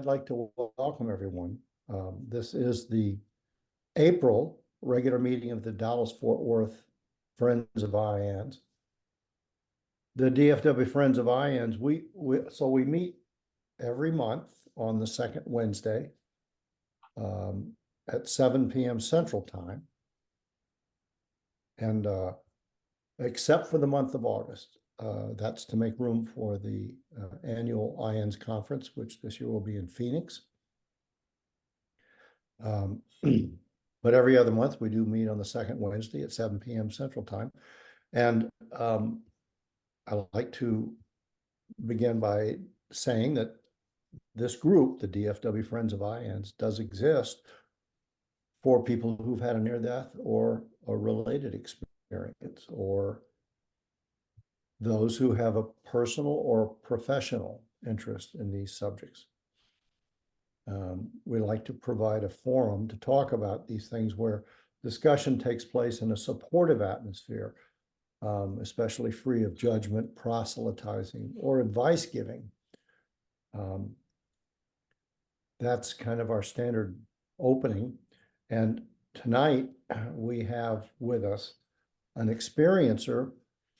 like to welcome everyone. This is the April regular meeting of the Dallas-Fort Worth Friends of IANDS. The DFW Friends of IANDS, we meet every month on the second Wednesday at 7 p.m. Central Time. And except for the month of August, that's to make room for the annual IANDS conference, which this year will be in Phoenix. But every other month we do meet on the second Wednesday at 7 p.m. Central Time. And I'd like to begin by saying that this group, the DFW Friends of IANDS, does exist for people who've had a near-death or a related experience, or those who have a personal or professional interest in these subjects. We like to provide a forum to talk about these things where discussion takes place in a supportive atmosphere, especially free of judgment, proselytizing, or advice giving. That's kind of our standard opening. And tonight we have with us an experiencer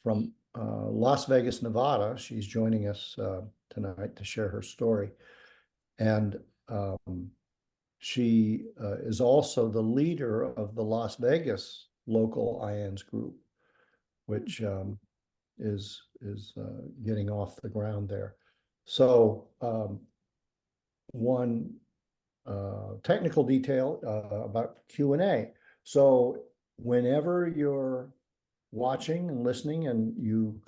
from Las Vegas, Nevada. She's joining us tonight to share her story. And she is also the leader of the Las Vegas local IANDS group, which is getting off the ground there. So one technical detail about Q&A. So whenever you're watching and listening and you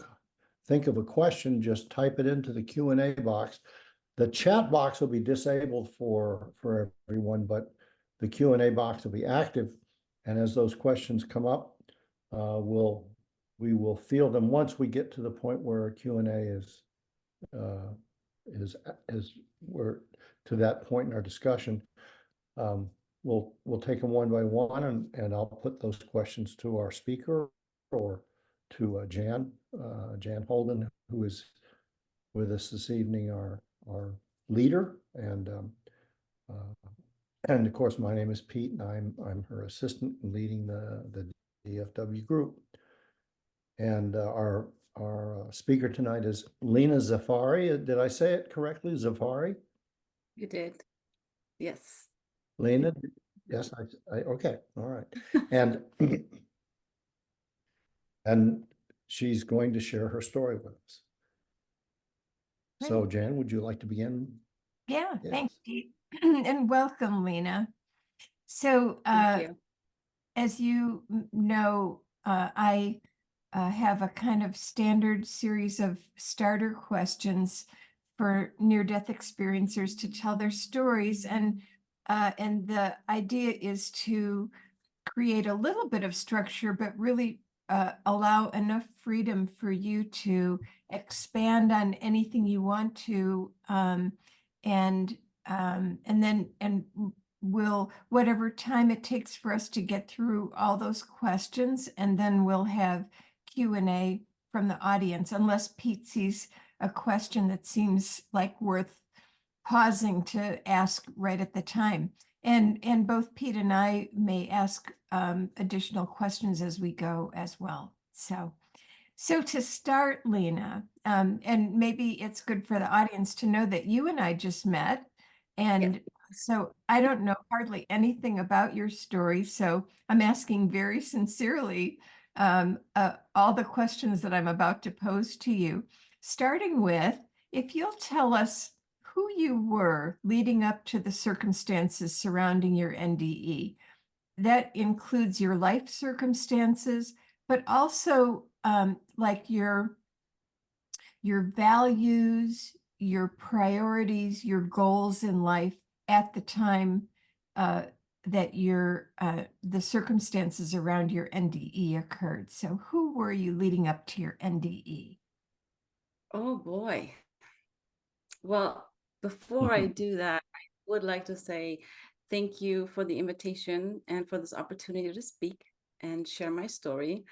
think of a question, just type it into the Q&A box. The chat box will be disabled for everyone, but the Q&A box will be active. And as those questions come up, we will field them once we get to the point where Q&A is we're to that point in our discussion. We'll take them one by one, and I'll put those questions to our speaker or to Jan Holden, who is with us this evening, our leader, and of course my name is Pete, and I'm her assistant in leading the DFW group. And our speaker tonight is Leena Zafary. Did I say it correctly? Zafary? You did. Yes. Lena? Yes, I okay, all right. And and she's going to share her story with us. Great. So Jan, would you like to begin? Yeah, Yes. thanks, Pete. And welcome, Lena. So Thank you. as you know, I have a kind of standard series of starter questions for near-death experiencers to tell their stories. And the idea is to create a little bit of structure, but really allow enough freedom for you to expand on anything you want to, and we'll, whatever time it takes for us to get through all those questions, and then we'll have Q&A from the audience, unless Pete sees a question that seems like worth pausing to ask right at the time. And both Pete and I may ask additional questions as we go as well. So to start, Lena, and maybe it's good for the audience to know that you and I just met. And Yeah. so I don't know hardly anything about your story. So I'm asking very sincerely all the questions that I'm about to pose to you, starting with, if you'll tell us who you were leading up to the circumstances surrounding your NDE. That includes your life circumstances, but also like your values, your priorities, your goals in life at the time that the circumstances around your NDE occurred. So who were you leading up to your NDE? Oh boy. Well, before I do that, I would like to say thank you for the invitation and for this opportunity to speak and share my story.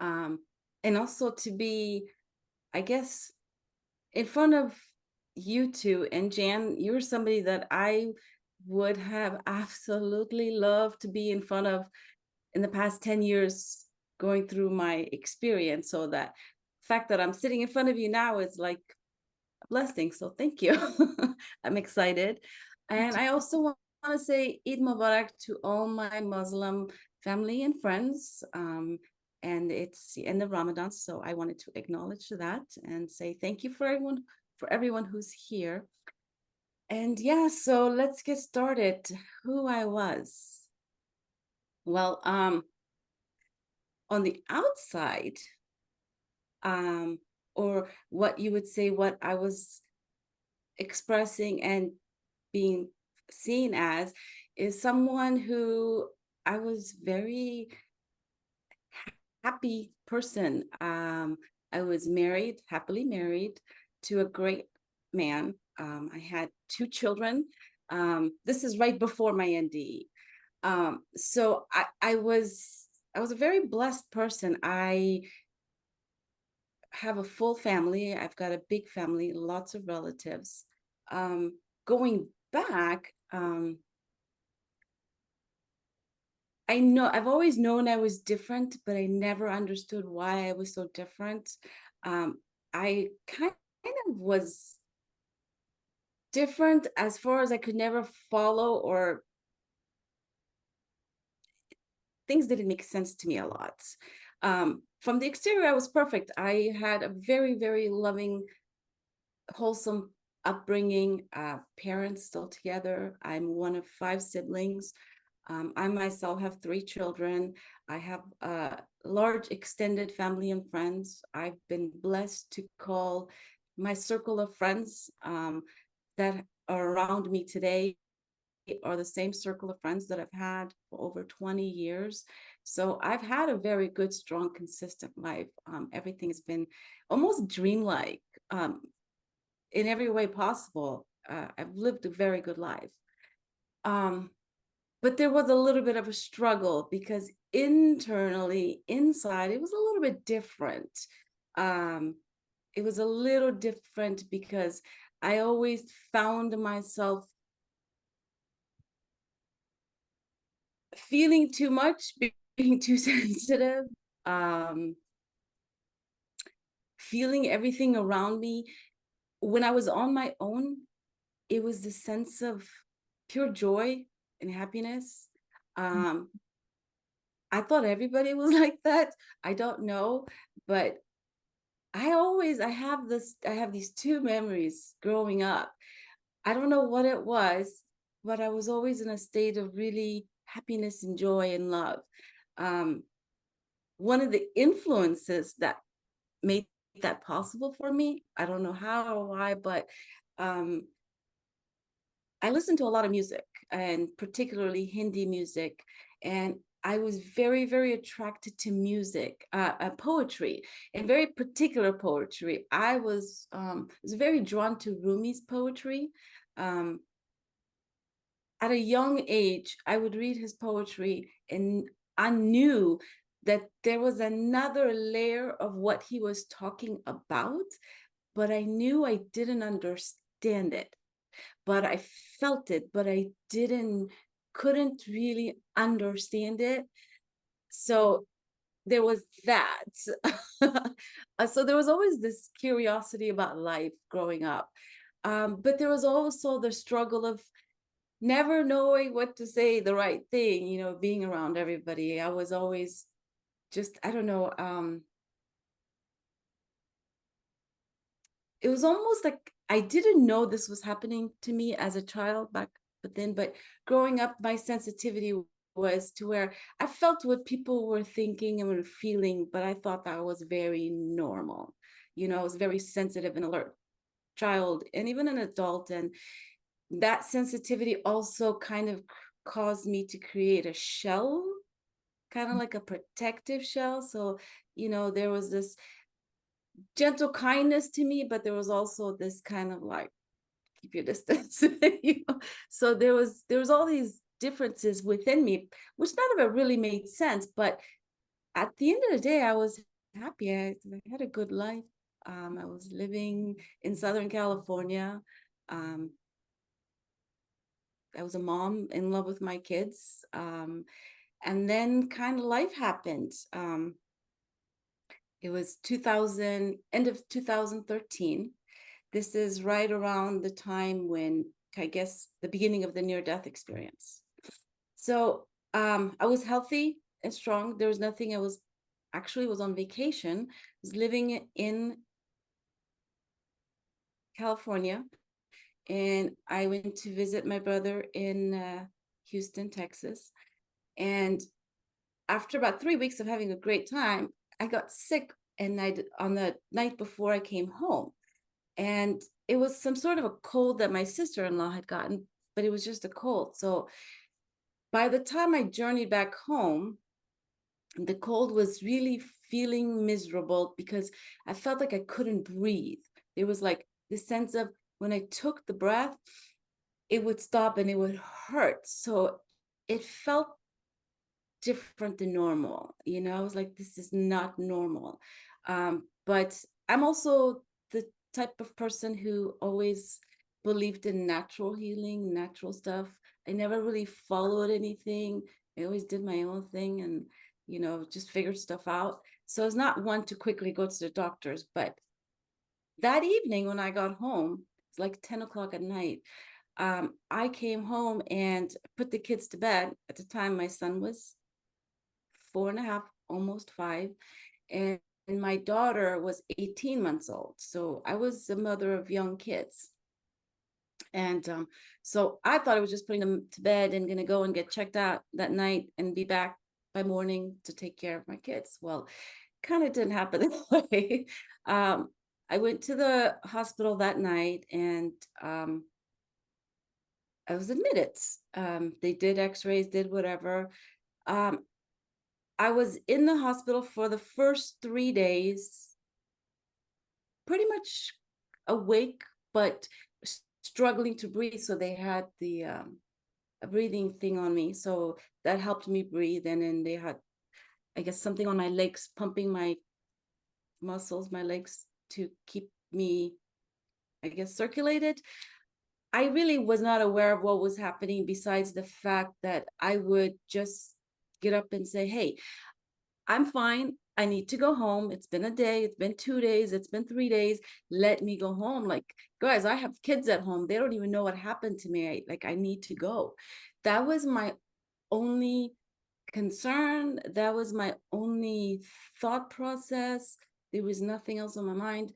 And also to be, I guess, in front of you two. And Jan, you're somebody that I would have absolutely loved to be in front of in the past 10 years going through my experience. So that fact that I'm sitting in front of you now is like a blessing. So thank you. I'm excited. And I also want to say Eid Mubarak to all my Muslim family and friends. And it's the end of Ramadan. So I wanted to acknowledge that and say thank you for everyone who's here. And yeah, so let's get started. Who I was. Well, on the outside, or what you would say, what I was expressing and being seen as, is someone who I was very happy person. I was married, happily married to a great man. I had 2 children. This is right before my NDE. So I was a very blessed person. I have a full family. I've got a big family, lots of relatives. Going back, I know I've always known I was different, but I never understood why I was so different. I kind of was different as far as I could never follow, or things didn't make sense to me a lot. From the exterior, I was perfect. I had a very, very loving, wholesome upbringing, parents still together. I'm one of 5 siblings. I myself have 3 children. I have a large extended family and friends. I've been blessed to call my circle of friends that are around me today are the same circle of friends that I've had for over 20 years. So I've had a very good, strong, consistent life. Everything has been almost dreamlike in every way possible. I've lived a very good life. But there was a little bit of a struggle because internally, inside, it was a little bit different. It was a little different because I always found myself feeling too much, being too sensitive, feeling everything around me. When I was on my own, it was the sense of pure joy and happiness. I thought everybody was like that. I don't know, but I have these 2 memories growing up. I don't know what it was, but I was always in a state of really happiness and joy and love. One of the influences that made that possible for me, I don't know how or why, but I listened to a lot of music, and particularly Hindi music, and I was very, very attracted to music, poetry, and very particular poetry. I was very drawn to Rumi's poetry. At a young age, I would read his poetry, and I knew that there was another layer of what he was talking about, but I knew I didn't understand it. But I felt it, but I couldn't really understand it. So there was that. So there was always this curiosity about life growing up. But there was also the struggle of never knowing what to say, the right thing, being around everybody. I was always just, I don't know, it was almost like I didn't know this was happening to me as a child but growing up, my sensitivity was to where I felt what people were thinking and were feeling, but I thought that was very normal. I was very sensitive and alert child and even an adult. And that sensitivity also kind of caused me to create a shell, kind of like a protective shell. So, there was this gentle kindness to me, but there was also this kind of like keep your distance. So there was all these differences within me, which none of it really made sense. But at the end of the day, I was happy. I had a good life. I was living in Southern California. I was a mom in love with my kids. And then kind of life happened. It was 2000, end of 2013. This is right around the time when, I guess, the beginning of the near-death experience. So I was healthy and strong. There was nothing. I was on vacation. I was living in California, and I went to visit my brother in Houston, Texas. And after about 3 weeks of having a great time, I got sick, and on the night before I came home. And it was some sort of a cold that my sister-in-law had gotten, but it was just a cold. So by the time I journeyed back home, the cold was really feeling miserable because I felt like I couldn't breathe. There was like this sense of when I took the breath, it would stop and it would hurt. So it felt different than normal. I was like, this is not normal. But I'm also the type of person who always believed in natural healing, natural stuff. I never really followed anything. I always did my own thing and, just figured stuff out. So I was not one to quickly go to the doctors. But that evening when I got home, it's like 10 o'clock at night. I came home and put the kids to bed. At the time, my son was 4.5, almost 5. And my daughter was 18 months old. So I was a mother of young kids. And so I thought I was just putting them to bed and going to go and get checked out that night and be back by morning to take care of my kids. Well, kind of didn't happen that way. I went to the hospital that night and I was admitted. They did x-rays, did whatever. I was in the hospital for the first 3 days, pretty much awake, but struggling to breathe. So they had the a breathing thing on me. So that helped me breathe. And then they had, I guess, something on my legs, pumping my muscles, my legs to keep me, I guess, circulated. I really was not aware of what was happening besides the fact that I would just get up and say, hey, I'm fine. I need to go home. It's been a day. It's been 2 days. It's been 3 days. Let me go home. Like, guys, I have kids at home. They don't even know what happened to me. I need to go. That was my only concern. That was my only thought process. There was nothing else on my mind.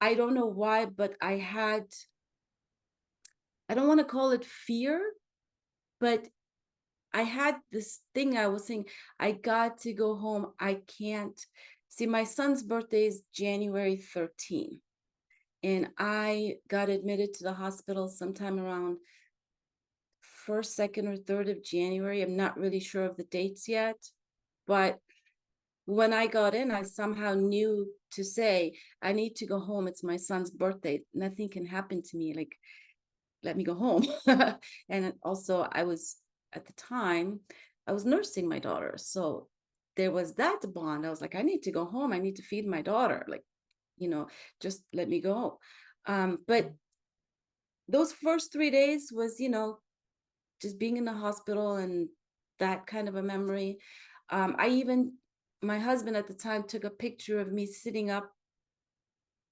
I don't know why, but I don't want to call it fear, but I had this thing I was saying, I got to go home. I can't. See, my son's birthday is January 13th. And I got admitted to the hospital sometime around 1st, 2nd, or 3rd of January. I'm not really sure of the dates yet. But when I got in, I somehow knew to say, I need to go home. It's my son's birthday. Nothing can happen to me. Like, let me go home. And also at the time, I was nursing my daughter. So there was that bond. I was like, I need to go home. I need to feed my daughter. Like, just let me go. But those first 3 days was, just being in the hospital and that kind of a memory. My husband at the time took a picture of me sitting up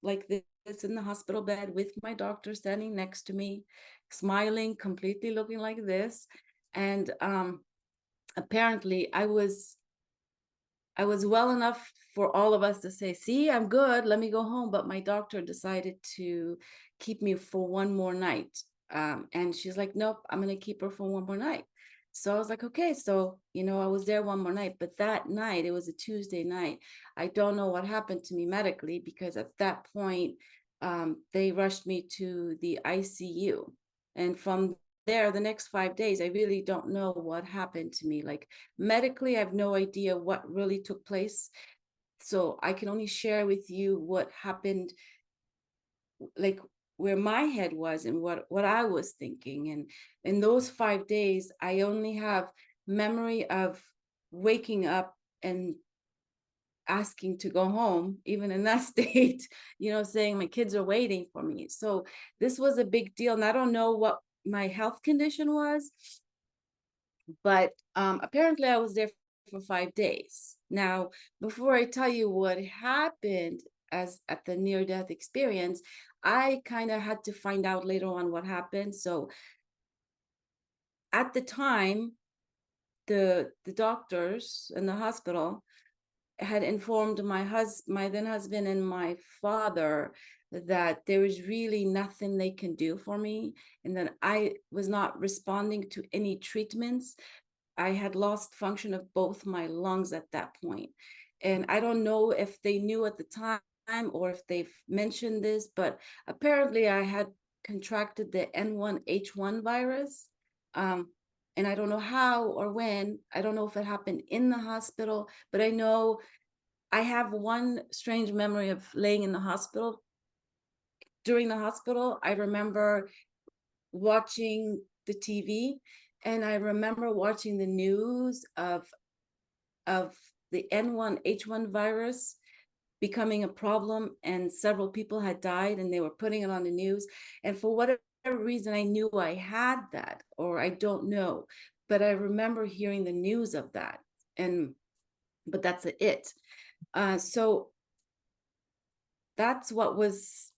like this in the hospital bed with my doctor standing next to me, smiling, completely looking like this. And apparently I was well enough for all of us to say, see, I'm good, let me go home. But my doctor decided to keep me for one more night. And she's like, nope, I'm going to keep her for one more night. So I was like, okay. So, I was there one more night. But that night, it was a Tuesday night. I don't know what happened to me medically, because at that point, they rushed me to the ICU. And from there, the next 5 days, I really don't know what happened to me. Like, medically, I have no idea what really took place. So I can only share with you what happened, like where my head was and what I was thinking. And in those 5 days, I only have memory of waking up and asking to go home, even in that state, saying my kids are waiting for me. So this was a big deal. And I don't know what my health condition was, but apparently I was there for 5 days. Now, before I tell you what happened as at the near-death experience, I kind of had to find out later on what happened. So at the time, the doctors in the hospital had informed my then husband and my father that there was really nothing they can do for me, and that I was not responding to any treatments. I had lost function of both my lungs at that point. And I don't know if they knew at the time or if they've mentioned this, but apparently I had contracted the N1H1 virus. And I don't know how or when. I don't know if it happened in the hospital, but I know I have one strange memory of laying in the hospital. During the hospital, I remember watching the TV, and I remember watching the news of the N1H1 virus becoming a problem, and several people had died, and they were putting it on the news. And for whatever reason, I knew I had that, or I don't know, but I remember hearing the news of that. But that's it. So that's what was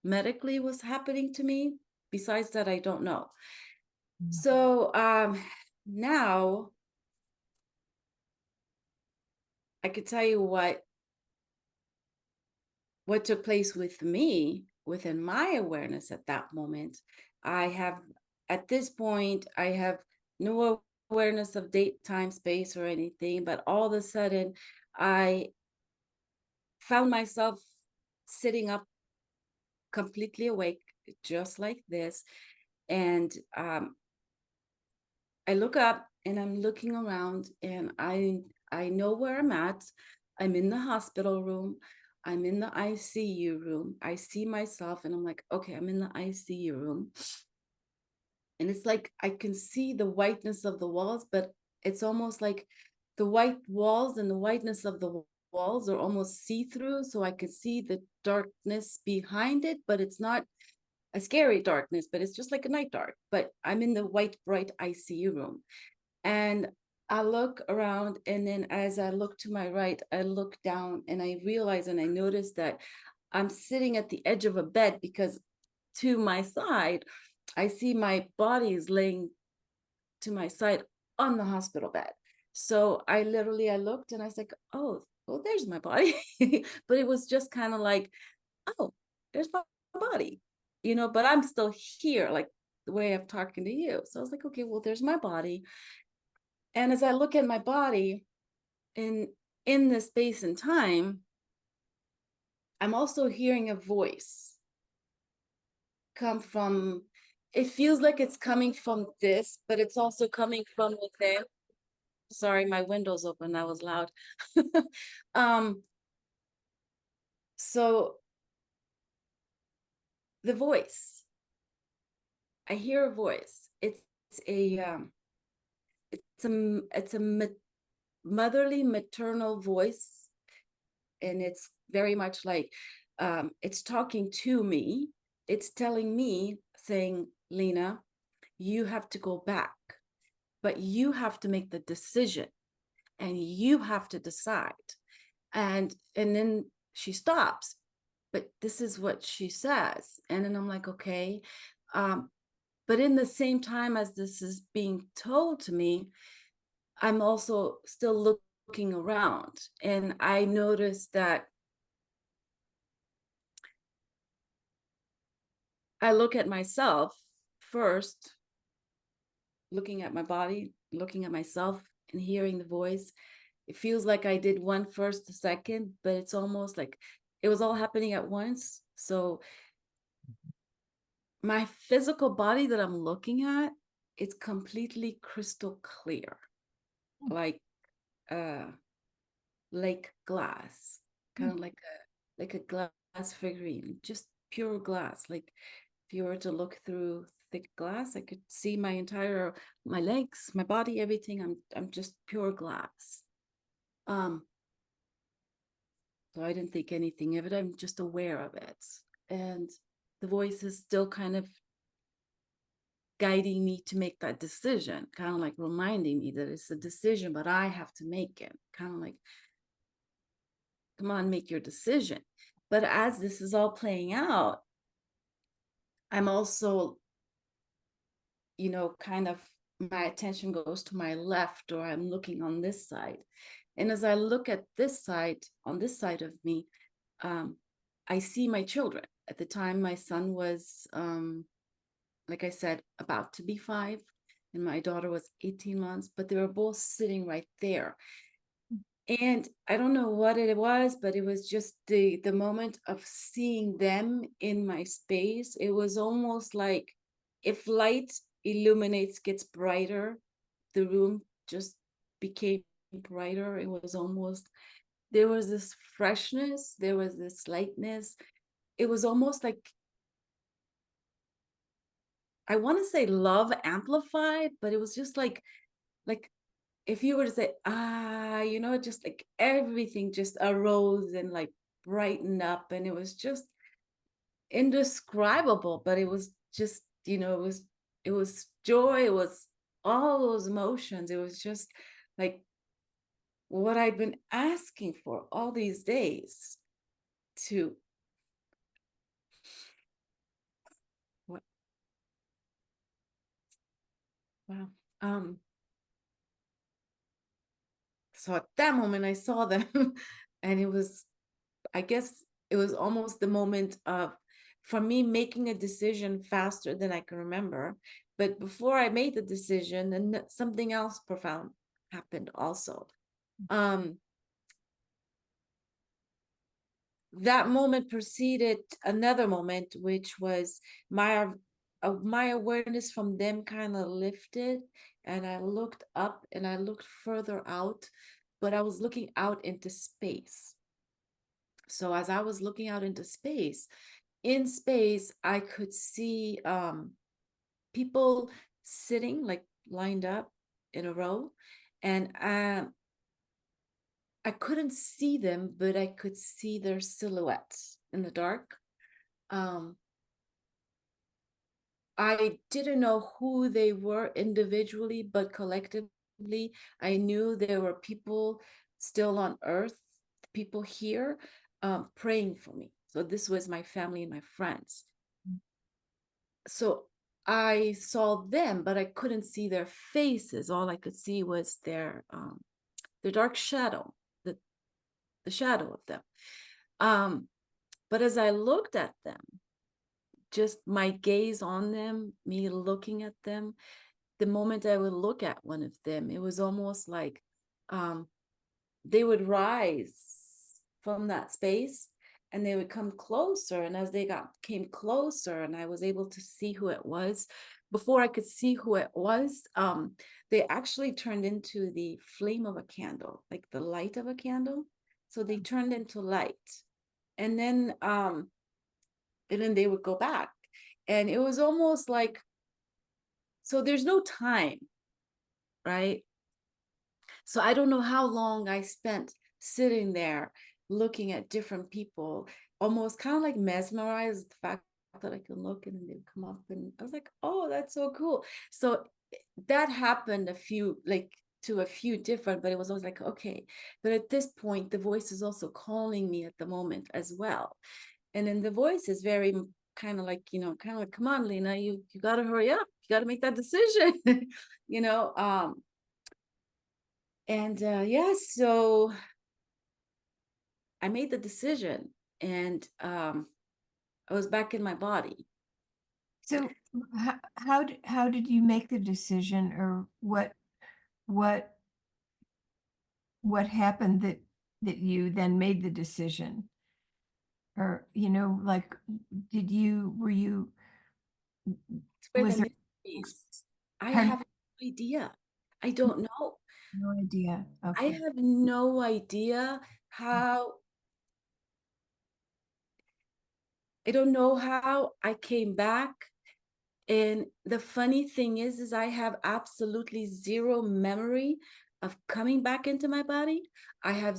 medically was happening to me. Besides that, I don't know. So now I could tell you what took place with me within my awareness at that moment. At this point, I have no awareness of date, time, space, or anything, but all of a sudden, I found myself sitting up completely awake, just like this. And I look up and I'm looking around, and I know where I'm at. I'm in the hospital room. I'm in the ICU room. I see myself and I'm like, okay, I'm in the ICU room. And it's like I can see the whiteness of the walls, but it's almost like the white walls and the whiteness of the walls are almost see-through. So I could see the darkness behind it, but it's not a scary darkness, but it's just like a night dark. But I'm in the white, bright ICU room. And I look around, and then as I look to my right, I look down and I realize and I notice that I'm sitting at the edge of a bed, because to my side, I see my body is laying to my side on the hospital bed. So I looked and I was like, oh, well, there's my body. But it was just kind of like, oh, there's my body, but I'm still here, like the way I'm talking to you. So I was like, okay, well, there's my body. And as I look at my body in this space and time, I'm also hearing a voice come from, it feels like it's coming from this, but it's also coming from within. Sorry, my window's open, that was loud. So the voice, I hear a voice. It's a motherly, maternal voice, and it's very much like it's talking to me. It's telling me, saying, Lena, you have to go back, but you have to make the decision, and you have to decide. And then she stops, but this is what she says. And then I'm like, okay. But in the same time as this is being told to me, I'm also still looking around, and I noticed that I look at myself first, looking at my body, looking at myself, and hearing the voice. It feels like I did one first, the second, but it's almost like it was all happening at once. So my physical body that I'm looking at, it's completely crystal clear, like lake glass, kind of like a glass figurine, just pure glass. Like if you were to look through thick glass, I could see my legs, my body, everything. I'm just pure glass. So I didn't think anything of it. I'm just aware of it. And the voice is still kind of guiding me to make that decision, kind of like reminding me that it's a decision, but I have to make it. Kind of like, come on, make your decision. But as this is all playing out, I'm also, you know, kind of my attention goes to my left, or I'm looking on this side. And as I look at this side, on this side of me, I see my children. At the time, my son was, like I said, about to be 5, and my daughter was 18 months, but they were both sitting right there. And I don't know what it was, but it was just the moment of seeing them in my space. It was almost like if light illuminates, gets brighter, the room just became brighter. It was almost, there was this freshness, there was this lightness. It was almost like, I want to say love amplified, but it was just like if you were to say, you know, just like everything just arose and like brightened up, and it was just indescribable, but it was just, you know, it was joy, it was all those emotions. It was just like what I'd been asking for all these days to what wow. So at that moment I saw them and it was, I guess it was almost the moment of, for me, making a decision faster than I can remember. But before I made the decision, then something else profound happened also. That moment preceded another moment, which was my awareness from them kind of lifted, and I looked up and I looked further out, but I was looking out into space. So as I was looking out into space, in space, I could see people sitting like lined up in a row, and I couldn't see them, but I could see their silhouettes in the dark. I didn't know who they were individually, but collectively, I knew there were people still on earth, people here, praying for me. So this was my family and my friends. So I saw them, but I couldn't see their faces. All I could see was their dark shadow, the shadow of them. But as I looked at them, just my gaze on them, me looking at them, the moment I would look at one of them, it was almost like they would rise from that space and they would come closer. And as they came closer and I was able to see who it was, before I could see who it was, they actually turned into the flame of a candle, like the light of a candle. So they turned into light. And then they would go back. And it was almost like, so there's no time, right? So I don't know how long I spent sitting there looking at different people, almost kind of like mesmerized the fact that I can look and then they would come up, and I was like, oh, that's so cool. So that happened to a few different, but it was always like, okay. But at this point, the voice is also calling me at the moment as well. And then the voice is very kind of like, come on, Lena, you got to hurry up. You got to make that decision, so I made the decision, and I was back in my body. So how did you make the decision, or what happened that you then made the decision? Or, like, were you, was there, I have no idea. I don't know. No idea. Okay. I have no idea how. I don't know how I came back. And the funny thing is I have absolutely zero memory of coming back into my body. I have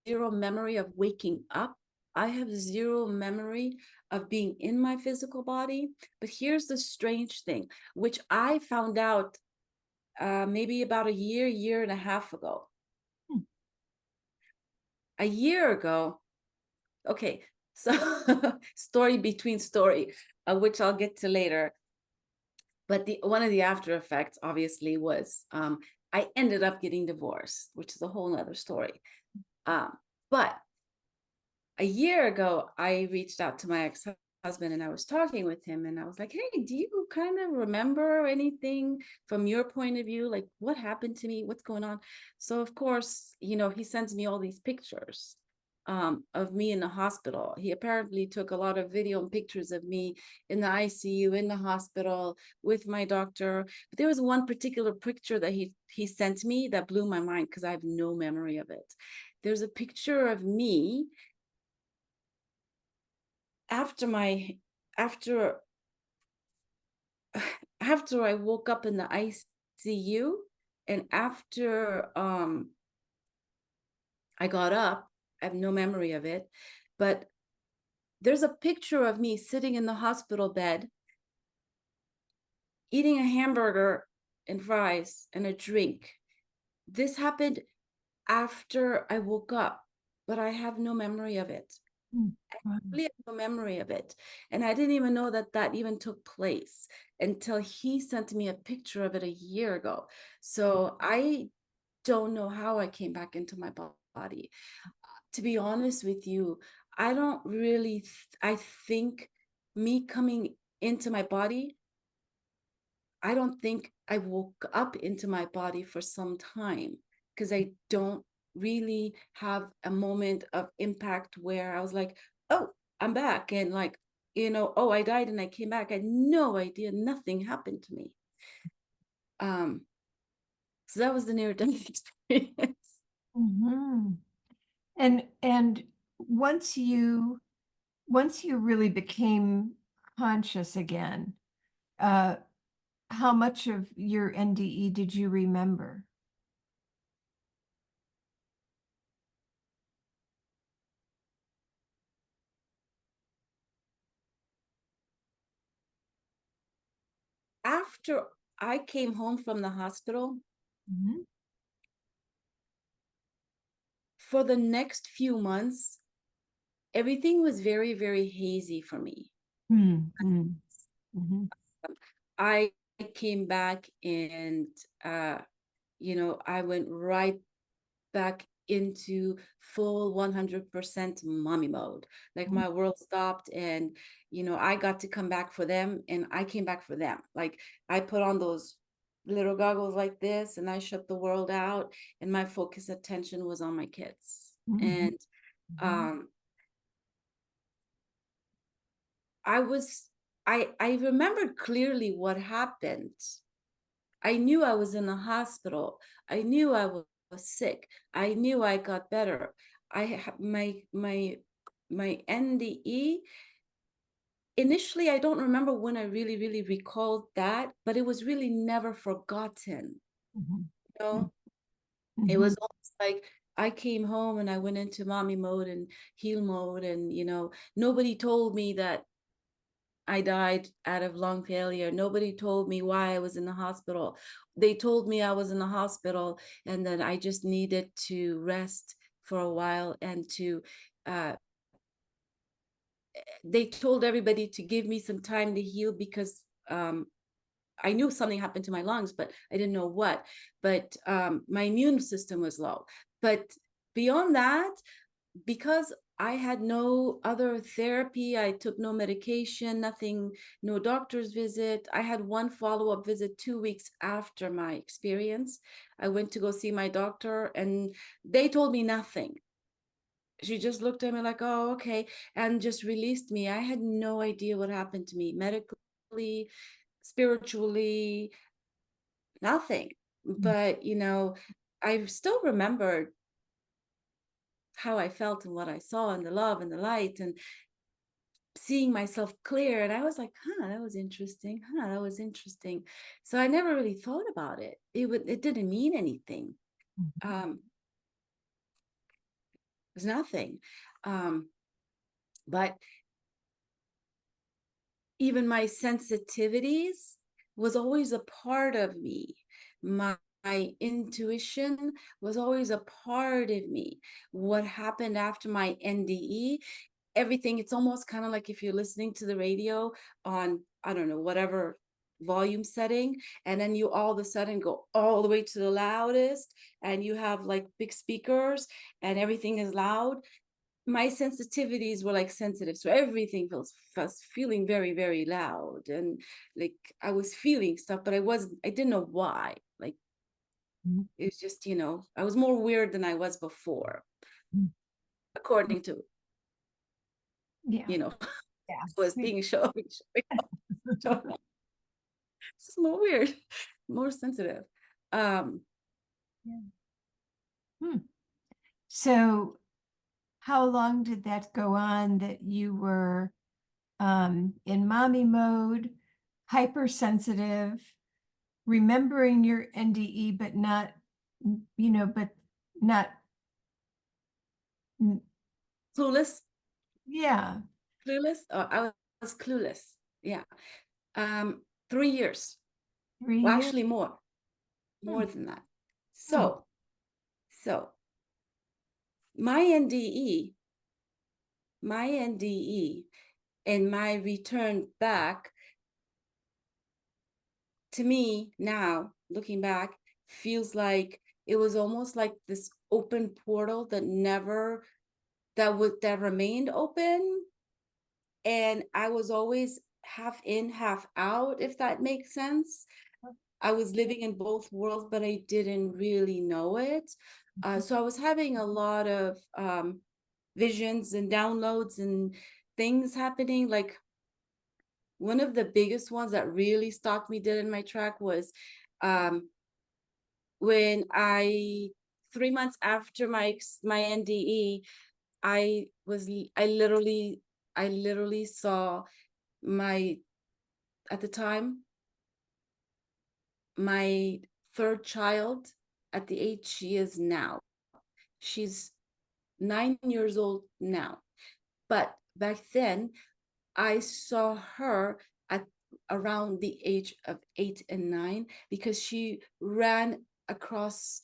zero memory of waking up. I have zero memory of being in my physical body. But here's the strange thing, which I found out maybe about a year and a half ago. A year ago, okay, so story between story, which I'll get to later. But one of the after effects, obviously, was I ended up getting divorced, which is a whole nother story. But a year ago, I reached out to my ex-husband and I was talking with him and I was like, hey, do you kind of remember anything from your point of view? Like, what happened to me? What's going on? So, of course, you know, he sends me all these pictures of me in the hospital. He apparently took a lot of video and pictures of me in the ICU, in the hospital with my doctor. But there was one particular picture that he sent me that blew my mind because I have no memory of it. There's a picture of me after I woke up in the ICU and after I got up. I have no memory of it, but there's a picture of me sitting in the hospital bed eating a hamburger and fries and a drink. This happened after I woke up, but I have no memory of it. Wow. I really have no memory of it. And I didn't even know that that even took place until he sent me a picture of it a year ago. So I don't know how I came back into my body. To be honest with you, I don't really, I think me coming into my body, I don't think I woke up into my body for some time because I don't really have a moment of impact where I was like, oh, I'm back. And like, you know, oh, I died and I came back. I had no idea. Nothing happened to me. So that was the near-death experience. Mhm. And once you really became conscious again, how much of your NDE did you remember? After I came home from the hospital, Mhm. for the next few months, everything was very, very hazy for me. Mhm. I came back and, you know, I went right back into full 100% mommy mode. Like my world stopped and, you know, I got to come back for them and I came back for them. Like I put on those little goggles like this and I shut the world out and my focus attention was on my kids. Mhm. And I remembered clearly what happened. I knew I was in the hospital. I knew I was sick. I knew I got better. My NDE. Initially, I don't remember when I really recalled that, but it was really never forgotten. Mhm. You know, it was almost like I came home and I went into mommy mode and heal mode, and you know, nobody told me that I died out of lung failure. Nobody told me why I was in the hospital. They told me I was in the hospital and that I just needed to rest for a while and to, they told everybody to give me some time to heal because I knew something happened to my lungs, but I didn't know what. But my immune system was low. But beyond that, because I had no other therapy, I took no medication, nothing, no doctor's visit. I had one follow-up visit 2 weeks after my experience. I went to go see my doctor and they told me nothing. She just looked at me like, oh, okay, and just released me. I had no idea what happened to me medically, spiritually, nothing. But, you know, I still remembered how I felt and what I saw and the love and the light and seeing myself clear. And I was like, that was interesting. That was interesting. So I never really thought about it. It didn't mean anything. There's nothing. But even my sensitivities was always a part of me. My intuition was always a part of me. What happened after my NDE, everything, it's almost kind of like if you're listening to the radio on, I don't know, whatever volume setting, and then you all of a sudden go all the way to the loudest, and you have like big speakers and everything is loud. My sensitivities were like sensitive, so everything was feeling very, very loud, and like I was feeling stuff, but I didn't know why. Like it was just, I was more weird than I was before, according to Yeah. you know Yeah. was being shown. It's a little weird, more sensitive. Yeah. So how long did that go on that you were in mommy mode, hypersensitive, remembering your NDE, but not, but not, Clueless. yeah. Clueless. Oh, I was clueless. Yeah. 3 years. 3 years. Well, actually more than that. So my NDE and my return back, to me now, looking back, feels like it was almost like this open portal that remained open. And I was always half in, half out, if that makes sense. I was living in both worlds, but I didn't really know it. So I was having a lot of visions and downloads and things happening. Like one of the biggest ones that really stopped me dead in my track was when 3 months after my NDE, I literally saw at the time, my third child at the age she is now. She's 9 years old now. But back then, I saw her at around the age of 8 and 9, because she ran across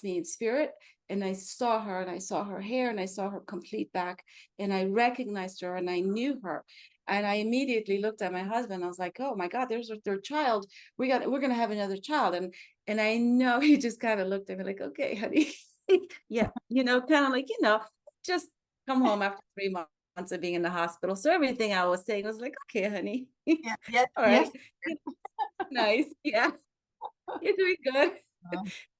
me in spirit, and I saw her, and I saw her hair, and I saw her complete back, and I recognized her, and I knew her. And I immediately looked at my husband. I was like, oh my God, there's our third child. We're gonna have another child. And I know he just kind of looked at me like, okay, honey. Yeah, kind of like, just come home after 3 months of being in the hospital. So everything I was saying was like, okay, honey. Yeah. Yes. All right. Yes. Nice. Yeah. You're doing good.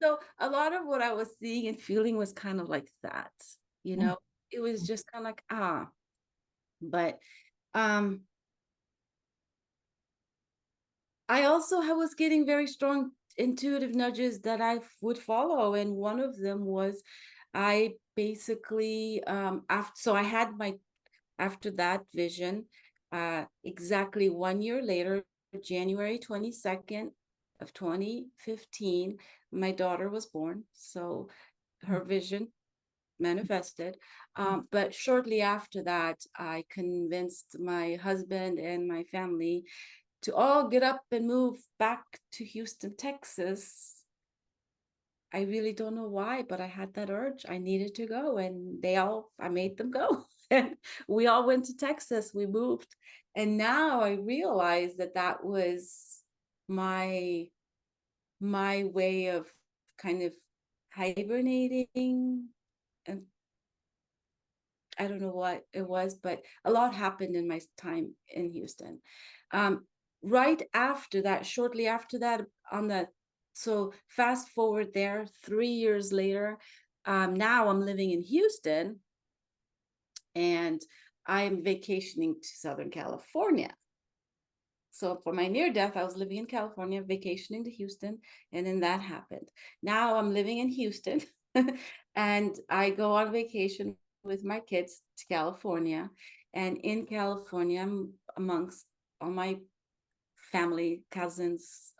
So a lot of what I was seeing and feeling was kind of like that, it was just kind of like, but I also was getting very strong intuitive nudges that I would follow. And one of them was, I basically, so I had after that vision, exactly 1 year later, January 22nd of 2015, my daughter was born. So her vision manifested. But shortly after that, I convinced my husband and my family to all get up and move back to Houston, Texas. I really don't know why, but I had that urge. I needed to go, and I made them go. And we all went to Texas. We moved. And now I realize that was my way of kind of hibernating. And I don't know what it was, but a lot happened in my time in Houston. Right after that, shortly after that, so fast forward there, 3 years later, now I'm living in Houston, and I'm vacationing to Southern California. So for my near death, I was living in California, vacationing to Houston, and then that happened. Now I'm living in Houston, and I go on vacation with my kids to California. And in California, I'm amongst all my family, cousins,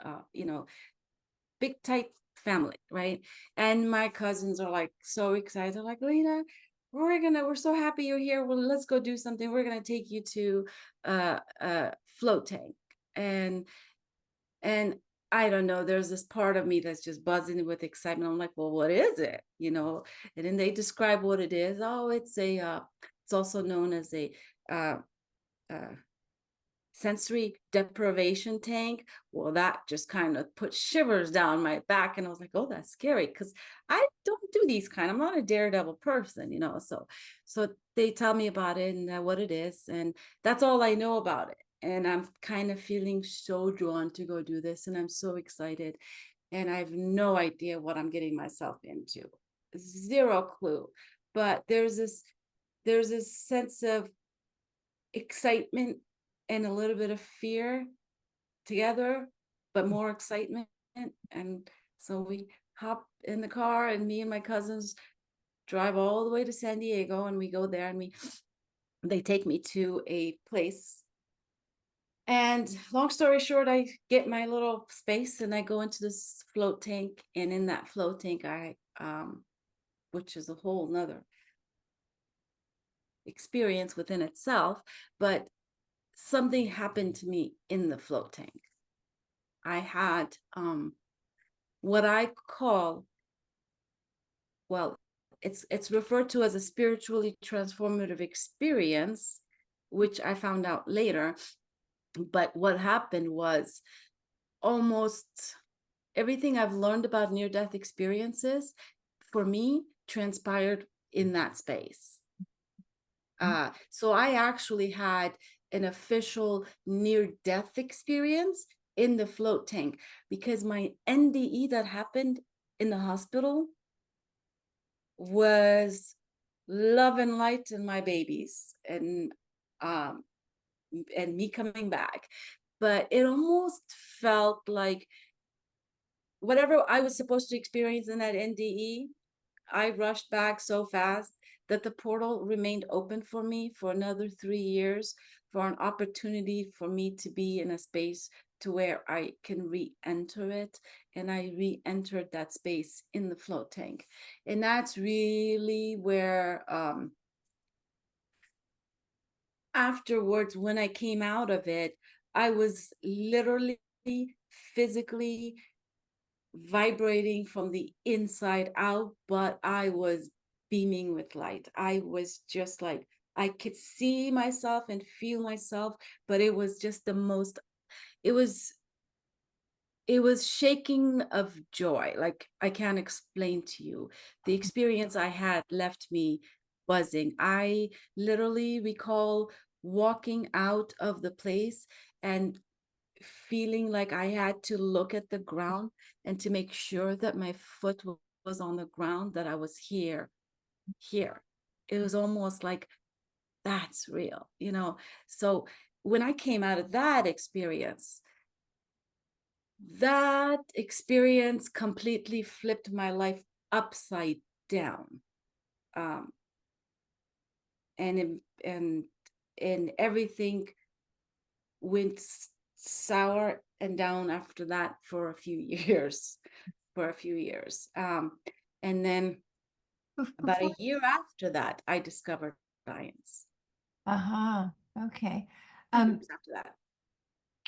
big tight family, right? And my cousins are like so excited, like, Lena, we're so happy you're here. Well, let's go do something. We're gonna take you to a float tank. And I don't know, there's this part of me that's just buzzing with excitement. I'm like, well, what is it? You know, and then they describe what it is. Oh, it's also known as a uh, sensory deprivation tank. Well, that just kind of put shivers down my back. And I was like, oh, that's scary, because I don't do these kind. I'm not a daredevil person, you know. So they tell me about it and what it is. And that's all I know about it. And I'm kind of feeling so drawn to go do this. And I'm so excited. And I have no idea what I'm getting myself into. Zero clue. But there's this sense of excitement and a little bit of fear together, but more excitement. And so we hop in the car, and me and my cousins drive all the way to San Diego, and we go there, and they take me to a place. And long story short, I get my little space and I go into this float tank. And in that float tank, which is a whole nother experience within itself, but something happened to me in the float tank. I had what I call, well, it's referred to as a spiritually transformative experience, which I found out later. But what happened was almost everything I've learned about near-death experiences, for me, transpired in that space. So I actually had an official near-death experience in the float tank, because my NDE that happened in the hospital was love and light and my babies and me coming back. But it almost felt like whatever I was supposed to experience in that NDE, I rushed back so fast that the portal remained open for me for another 3 years, for an opportunity for me to be in a space to where I can re-enter it. And I re-entered that space in the float tank. And that's really where afterwards, when I came out of it, I was literally physically vibrating from the inside out, but I was beaming with light. I was just like, I could see myself and feel myself, but it was just the most, it was shaking of joy. Like, I can't explain to you. The experience I had left me buzzing. I literally recall walking out of the place and feeling like I had to look at the ground and to make sure that my foot was on the ground, that I was here. It was almost like, that's real, you know? So when I came out of that experience completely flipped my life upside down. And everything went sour and down after that for a few years. And then about a year after that, I discovered science. Okay. Years after that.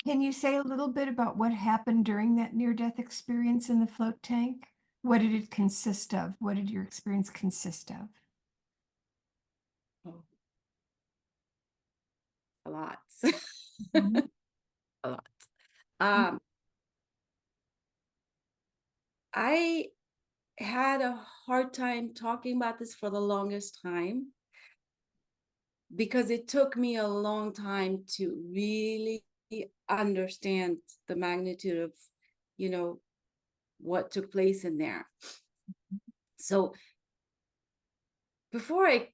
Can you say a little bit about what happened during that near-death experience in the float tank? What did it consist of? What did your experience consist of? Oh, a lot. Mhm. A lot. I had a hard time talking about this for the longest time, because it took me a long time to really understand the magnitude of, you know, what took place in there. So before I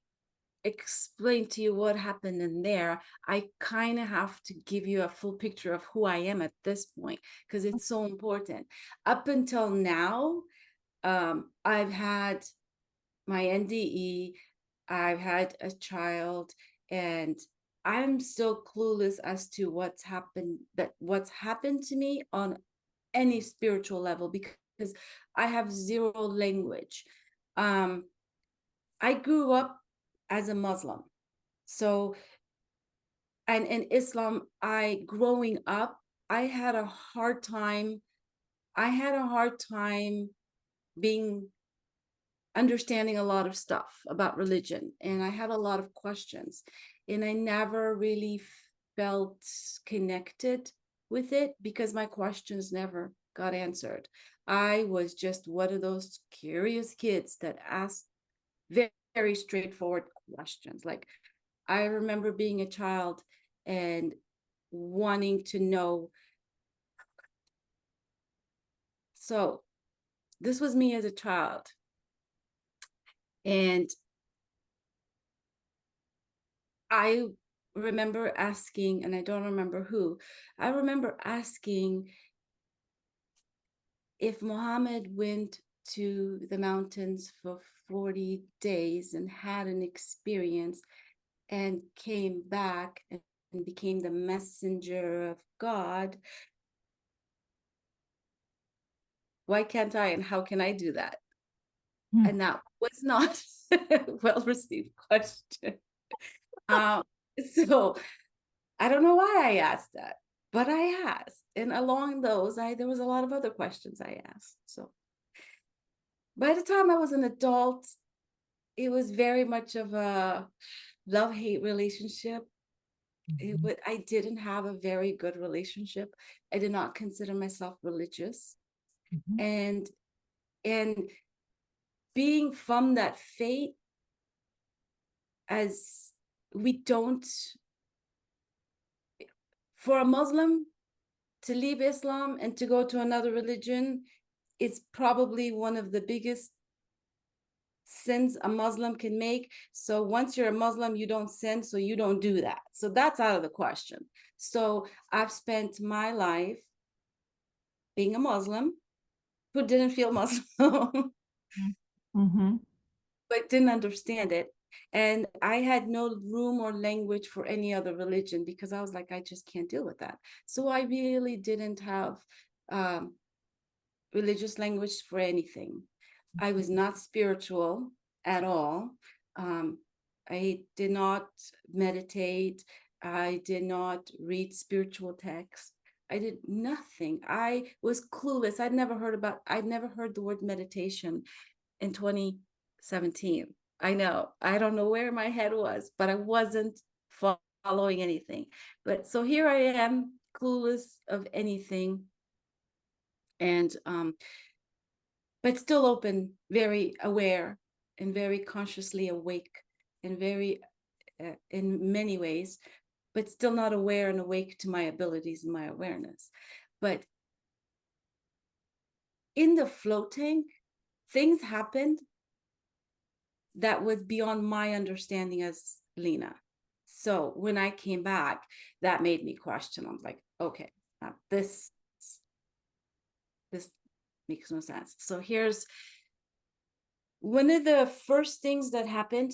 explain to you what happened in there, I kind of have to give you a full picture of who I am at this point, because it's so important. Up until now, I've had my NDE, I've had a child, and I'm still clueless as to what's happened to me on any spiritual level, because because I have zero language. I grew up as a Muslim. So, and in Islam, growing up, I had a hard time. I had a hard time being understanding a lot of stuff about religion, and I had a lot of questions, and I never really felt connected with it because my questions never got answered. I was just one of those curious kids that asked very, very straightforward questions. Like, I remember being a child and wanting to know. So this was me as a child. And I remember asking, and I don't remember who, I remember asking if Muhammad went to the mountains for 40 days and had an experience and came back and became the messenger of God, why can't I, and how can I do that? And that was not a well-received question. So I don't know why I asked that, but I asked. And along those, there was a lot of other questions I asked. So by the time I was an adult, it was very much of a love-hate relationship. I didn't have a very good relationship. I did not consider myself religious. And being from that fate, as we don't, for a Muslim to leave Islam and to go to another religion is probably one of the biggest sins a Muslim can make. So once you're a Muslim, you don't sin, so you don't do that. So that's out of the question. So I've spent my life being a Muslim who didn't feel Muslim, but didn't understand it. And I had no room or language for any other religion because I was like, I just can't deal with that. So I really didn't have religious language for anything. I was not spiritual at all. I did not meditate. I did not read spiritual texts. I did nothing. I was clueless. I'd never heard the word meditation in 2017. I know. I don't know where my head was, but I wasn't following anything. But so here I am, clueless of anything. And but still open, very aware, and very consciously awake, and very in many ways, but still not aware and awake to my abilities and my awareness. But in the floating, things happened that was beyond my understanding as Lena. So when I came back, that made me question. I'm like, okay, now this makes no sense. So here's one of the first things that happened.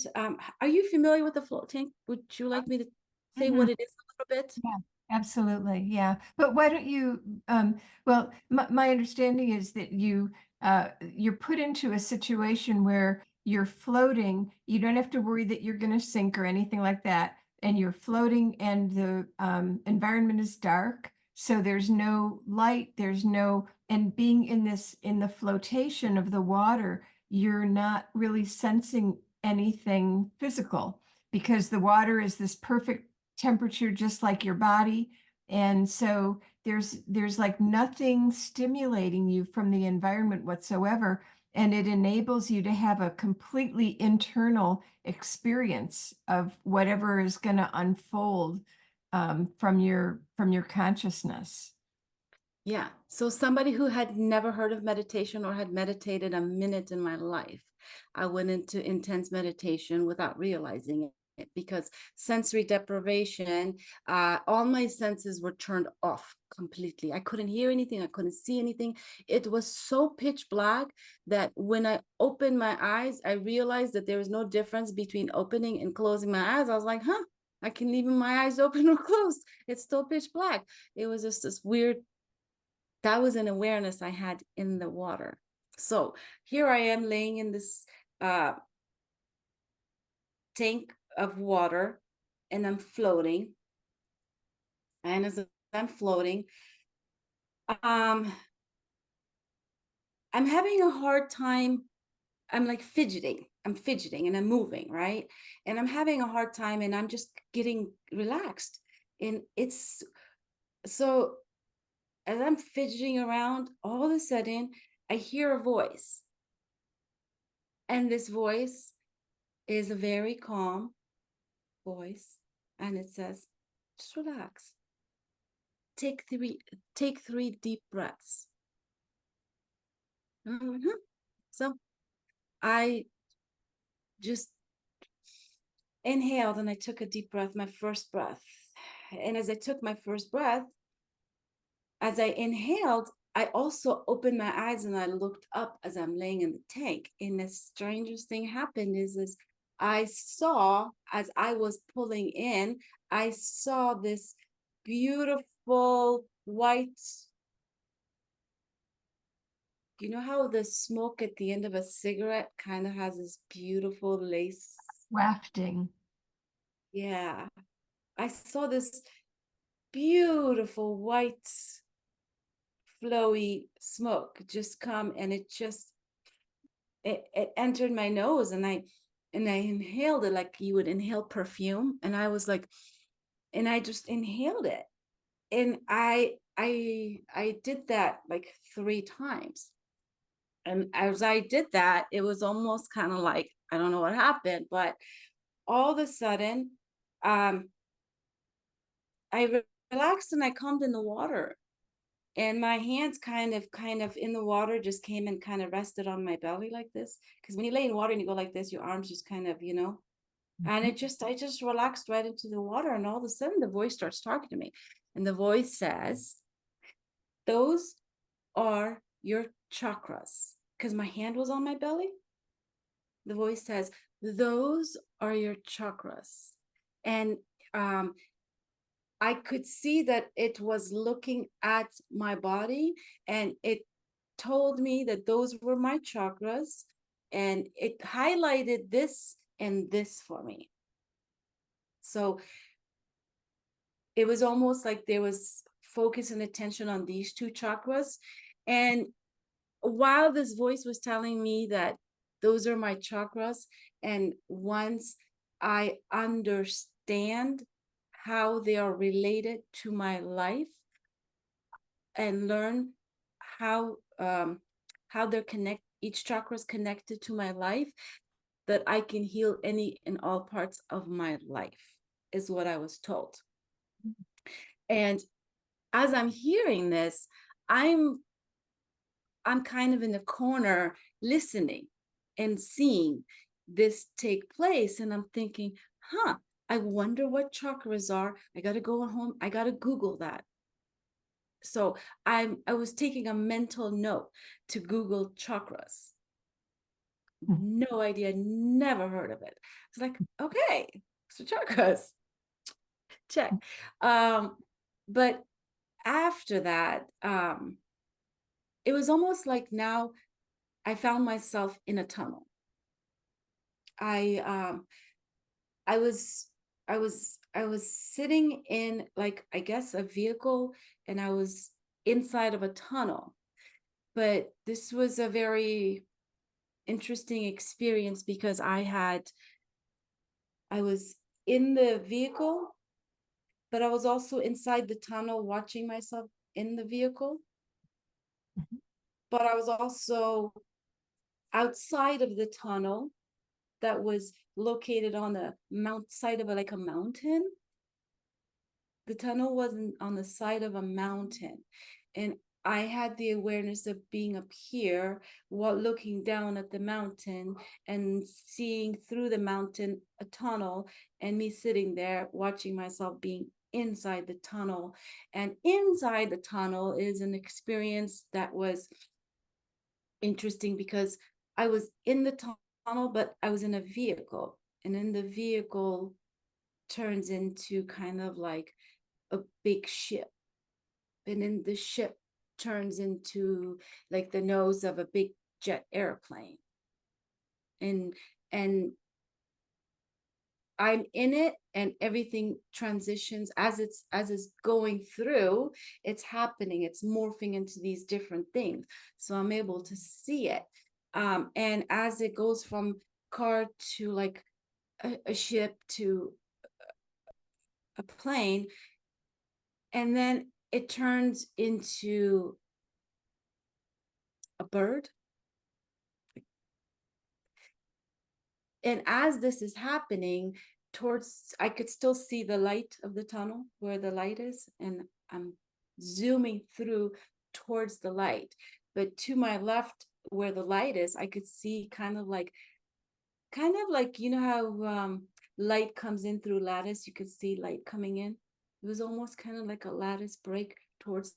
Are you familiar with the float tank? Would you like me to say what it is a little bit? Yeah, absolutely. Yeah. But why don't you, well, my understanding is that you're put into a situation where you're floating. You don't have to worry that you're going to sink or anything like that. And you're floating and the environment is dark. So there's no light, and being in the flotation of the water, you're not really sensing anything physical because the water is this perfect temperature, just like your body. And so there's like nothing stimulating you from the environment whatsoever. And it enables you to have a completely internal experience of whatever is going to unfold from your consciousness. Yeah. So somebody who had never heard of meditation or had meditated a minute in my life, I went into intense meditation without realizing it because sensory deprivation, all my senses were turned off completely. I couldn't hear anything. I couldn't see anything. It was so pitch black that when I opened my eyes, I realized that there was no difference between opening and closing my eyes. I was like, huh, I can leave my eyes open or closed. It's still pitch black. It was just this weird that was an awareness I had in the water. So here I am laying in this tank of water, and I'm floating. And as I'm floating, I'm having a hard time. I'm like fidgeting. I'm fidgeting and I'm moving, right? And I'm having a hard time, and I'm just getting relaxed. And it's so as I'm fidgeting around, all of a sudden I hear a voice. And this voice is a very calm voice. And it says, just relax. Take three deep breaths. So I just inhaled and I took a deep breath, my first breath. And as I took my first breath, as I inhaled, I also opened my eyes and I looked up as I'm laying in the tank. And the strangest thing happened is I saw, as I was pulling in, I saw this beautiful white, you know how the smoke at the end of a cigarette kind of has this beautiful lace? Wafting. Yeah. I saw this beautiful white flowy smoke just come, and it entered my nose, and I inhaled it like you would inhale perfume. And I was like, and I just inhaled it. And I did that like 3 times. And as I did that, it was almost kind of like, I don't know what happened, but all of a sudden, I relaxed and I calmed in the water. And my hands kind of in the water just came and kind of rested on my belly like this. Because when you lay in water and you go like this, your arms just kind of, and I just relaxed right into the water. And all of a sudden the voice starts talking to me. And the voice says, those are your chakras. Because my hand was on my belly. The voice says, those are your chakras. And I could see that it was looking at my body, and it told me that those were my chakras, and it highlighted this and this for me. So it was almost like there was focus and attention on these 2 chakras. And while this voice was telling me that those are my chakras, and once I understand how they are related to my life and learn how they're each chakra is connected to my life, that I can heal any and all parts of my life, is what I was told. And as I'm hearing this, I'm kind of in the corner listening and seeing this take place. And I'm thinking, I wonder what chakras are. I got to go home. I got to Google that. So I was taking a mental note to Google chakras. No idea, never heard of it. It's like, okay, so chakras, check. But after that, it was almost like now I found myself in a tunnel. I was sitting in, like, I guess a vehicle, and I was inside of a tunnel. But this was a very interesting experience because I was in the vehicle, but I was also inside the tunnel watching myself in the vehicle. But I was also outside of the tunnel that was located on the side of like a mountain. The tunnel wasn't on the side of a mountain. And I had the awareness of being up here while looking down at the mountain and seeing through the mountain a tunnel, and me sitting there watching myself being inside the tunnel. And inside the tunnel is an experience that was interesting because I was in the tunnel, but I was in a vehicle, and in the vehicle turns into kind of like a big ship. And in the ship turns into like the nose of a big jet airplane. And I'm in it, and everything transitions as it's going through. It's happening, it's morphing into these different things, so I'm able to see it. And as it goes from car to like a ship to a plane, and then it turns into a bird. And as this is happening, I could still see the light of the tunnel, where the light is, and I'm zooming through towards the light. But to my left, where the light is, I could see kind of like, you know how light comes in through lattice, you could see light coming in. It was almost kind of like a lattice break towards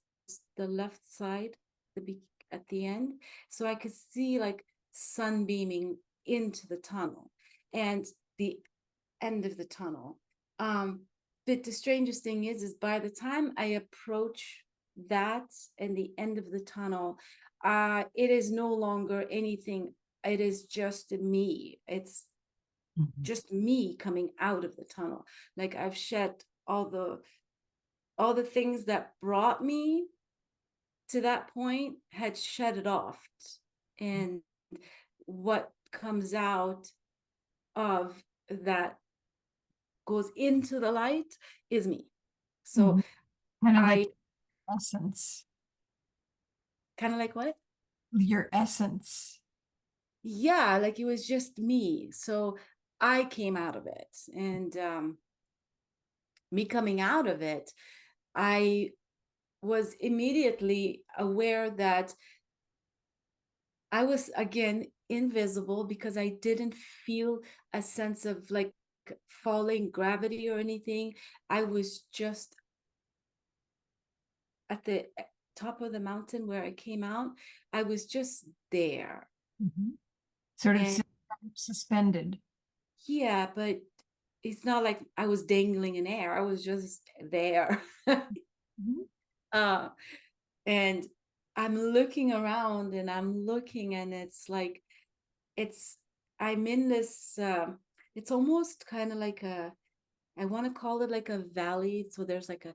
the left side, at the end. So I could see like sun beaming into the tunnel and the end of the tunnel. But the strangest thing is by the time I approach that and the end of the tunnel, it is no longer anything. It is just me. It's just me coming out of the tunnel. Like I've shed all the things that brought me to that point, had shed it off. And what comes out of that goes into the light is me. So kind of like essence. Kind of like what? Your essence. Yeah, like it was just me. So I came out of it, and me coming out of it, I was immediately aware that I was again invisible, because I didn't feel a sense of like falling gravity or anything. I was just at the top of the mountain where I came out. I was just there. Sort of suspended. Yeah, but it's not like I was dangling in air. I was just there. And I'm looking around, and I'm looking, and it's like, I'm in this, it's almost kind of like I want to call it like a valley. So there's like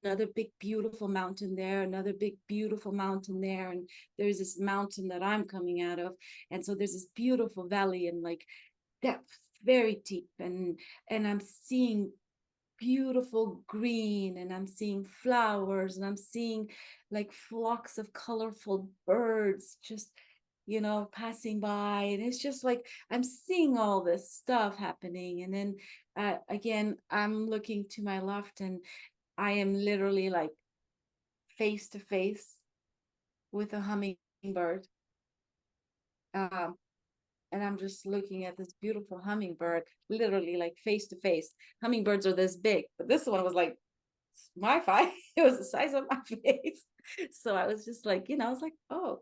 another big, beautiful mountain there, another big, beautiful mountain there. And there's this mountain that I'm coming out of. And so there's this beautiful valley, and like depth, very deep. And I'm seeing beautiful green, and I'm seeing flowers, and I'm seeing like flocks of colorful birds just, passing by. And it's just like I'm seeing all this stuff happening. And then again, I'm looking to my left, and I am literally like face to face with a hummingbird. And I'm just looking at this beautiful hummingbird, literally like face to face. Hummingbirds are this big, but this one was like my face. It was the size of my face. So I was just like, I was like, oh.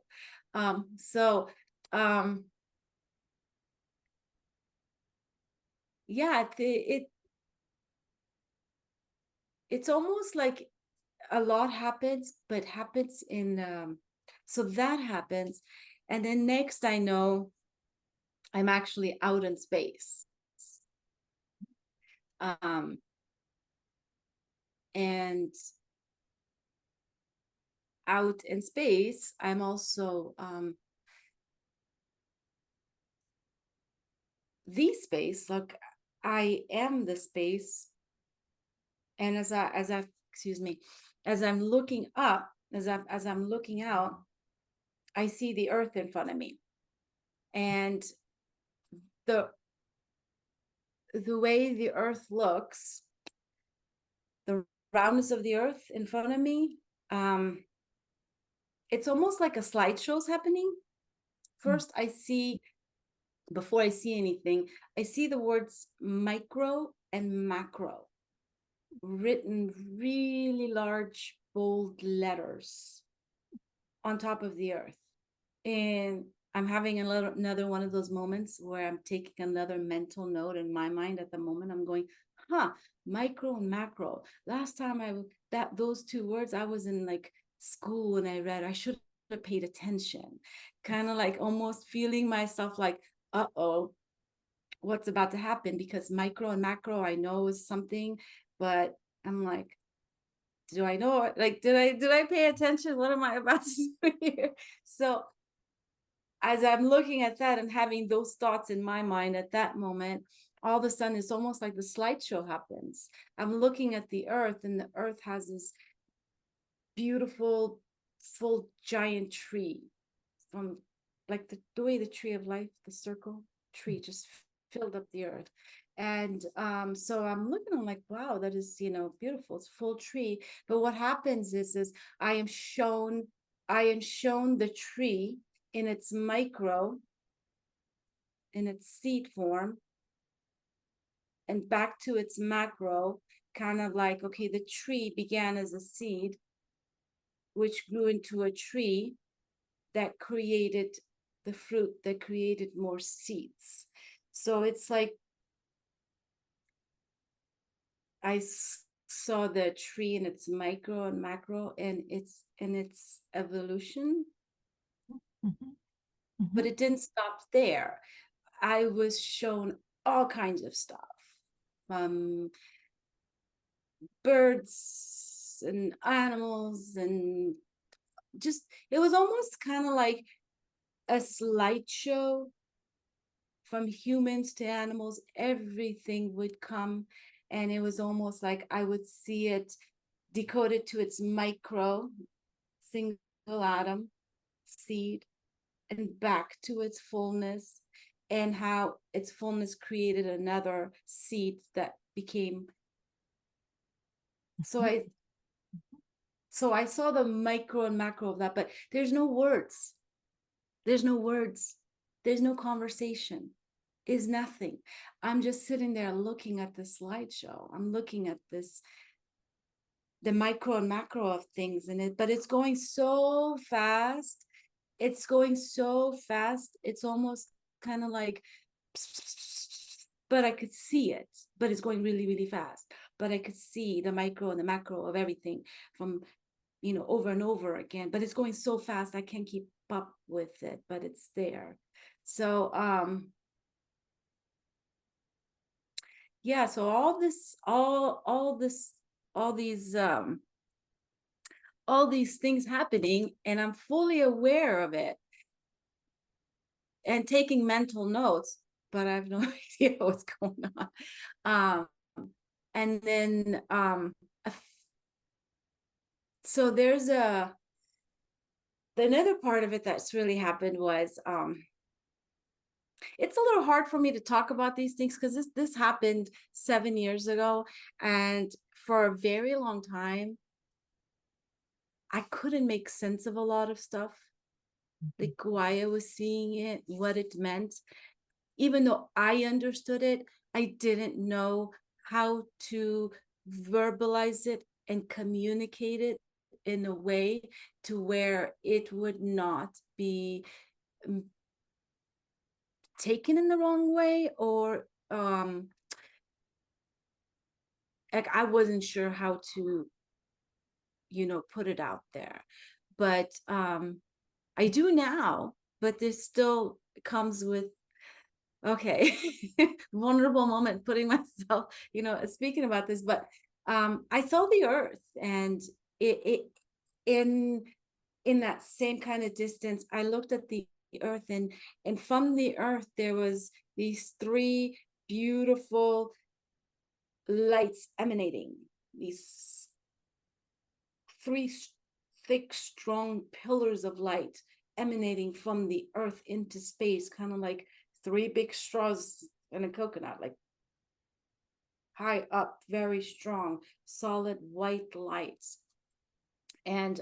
Yeah, it's almost like a lot happens, but happens in so that happens, and then next I know I'm actually out in space. And out in space, I'm also the space. Like I am the space. And as I'm looking up, as I'm looking out, I see the earth in front of me. And the way the earth looks, the roundness of the earth in front of me, it's almost like a slideshow's happening. First, before I see anything, I see the words micro and macro written really large, bold letters on top of the earth. And I'm having another one of those moments where I'm taking another mental note in my mind. At the moment, I'm going, micro and macro. Last time those two words, I was in like school and I read, I should have paid attention, kind of like almost feeling myself like, uh-oh, what's about to happen? Because micro and macro I know is something, but I'm like, do I know it? Like, did I pay attention? What am I about to do here? So as I'm looking at that and having those thoughts in my mind at that moment, all of a sudden it's almost like the slideshow happens. I'm looking at the earth, and the earth has this beautiful, full giant tree, from like the way the tree of life, the circle tree, just filled up the earth. And so I'm looking, I'm like, wow, that is, beautiful. It's full tree. But what happens is I am shown the tree in its micro, in its seed form, and back to its macro, kind of like, okay, the tree began as a seed, which grew into a tree that created the fruit, that created more seeds. So it's like I saw the tree in its micro and macro and its evolution, but it didn't stop there. I was shown all kinds of stuff, birds and animals, and just, it was almost kind of like a slideshow. From humans to animals, everything would come, and it was almost like I would see it decoded to its micro, single atom, seed, and back to its fullness, and how its fullness created another seed that became. So I saw the micro and macro of that, but there's no words. There's no words. There's no conversation. Is nothing. I'm just sitting there looking at the slideshow. I'm looking at this, the micro and macro of things in it, but it's going so fast. It's going so fast. It's almost kind of like, but I could see it, but it's going really, really fast. But I could see the micro and the macro of everything from, over and over again, but it's going so fast. I can't keep up with it, but it's there. So, yeah, so all these things happening, and I'm fully aware of it and taking mental notes, but I have no idea what's going on. And then so there's another part of it that's really happened was it's a little hard for me to talk about these things because this happened 7 years ago, and for a very long time I couldn't make sense of a lot of stuff, like why I was seeing it, what it meant. Even though I understood it, I didn't know how to verbalize it and communicate it in a way to where it would not be taken in the wrong way, or like I wasn't sure how to put it out there. But I do now, but this still comes with, okay, vulnerable moment putting myself, speaking about this. But I saw the earth, and it in that same kind of distance, I looked at the earth, and from the earth there was these 3 beautiful lights emanating, these 3 thick, strong pillars of light emanating from the earth into space, kind of like 3 big straws in a coconut, like high up, very strong, solid white lights. And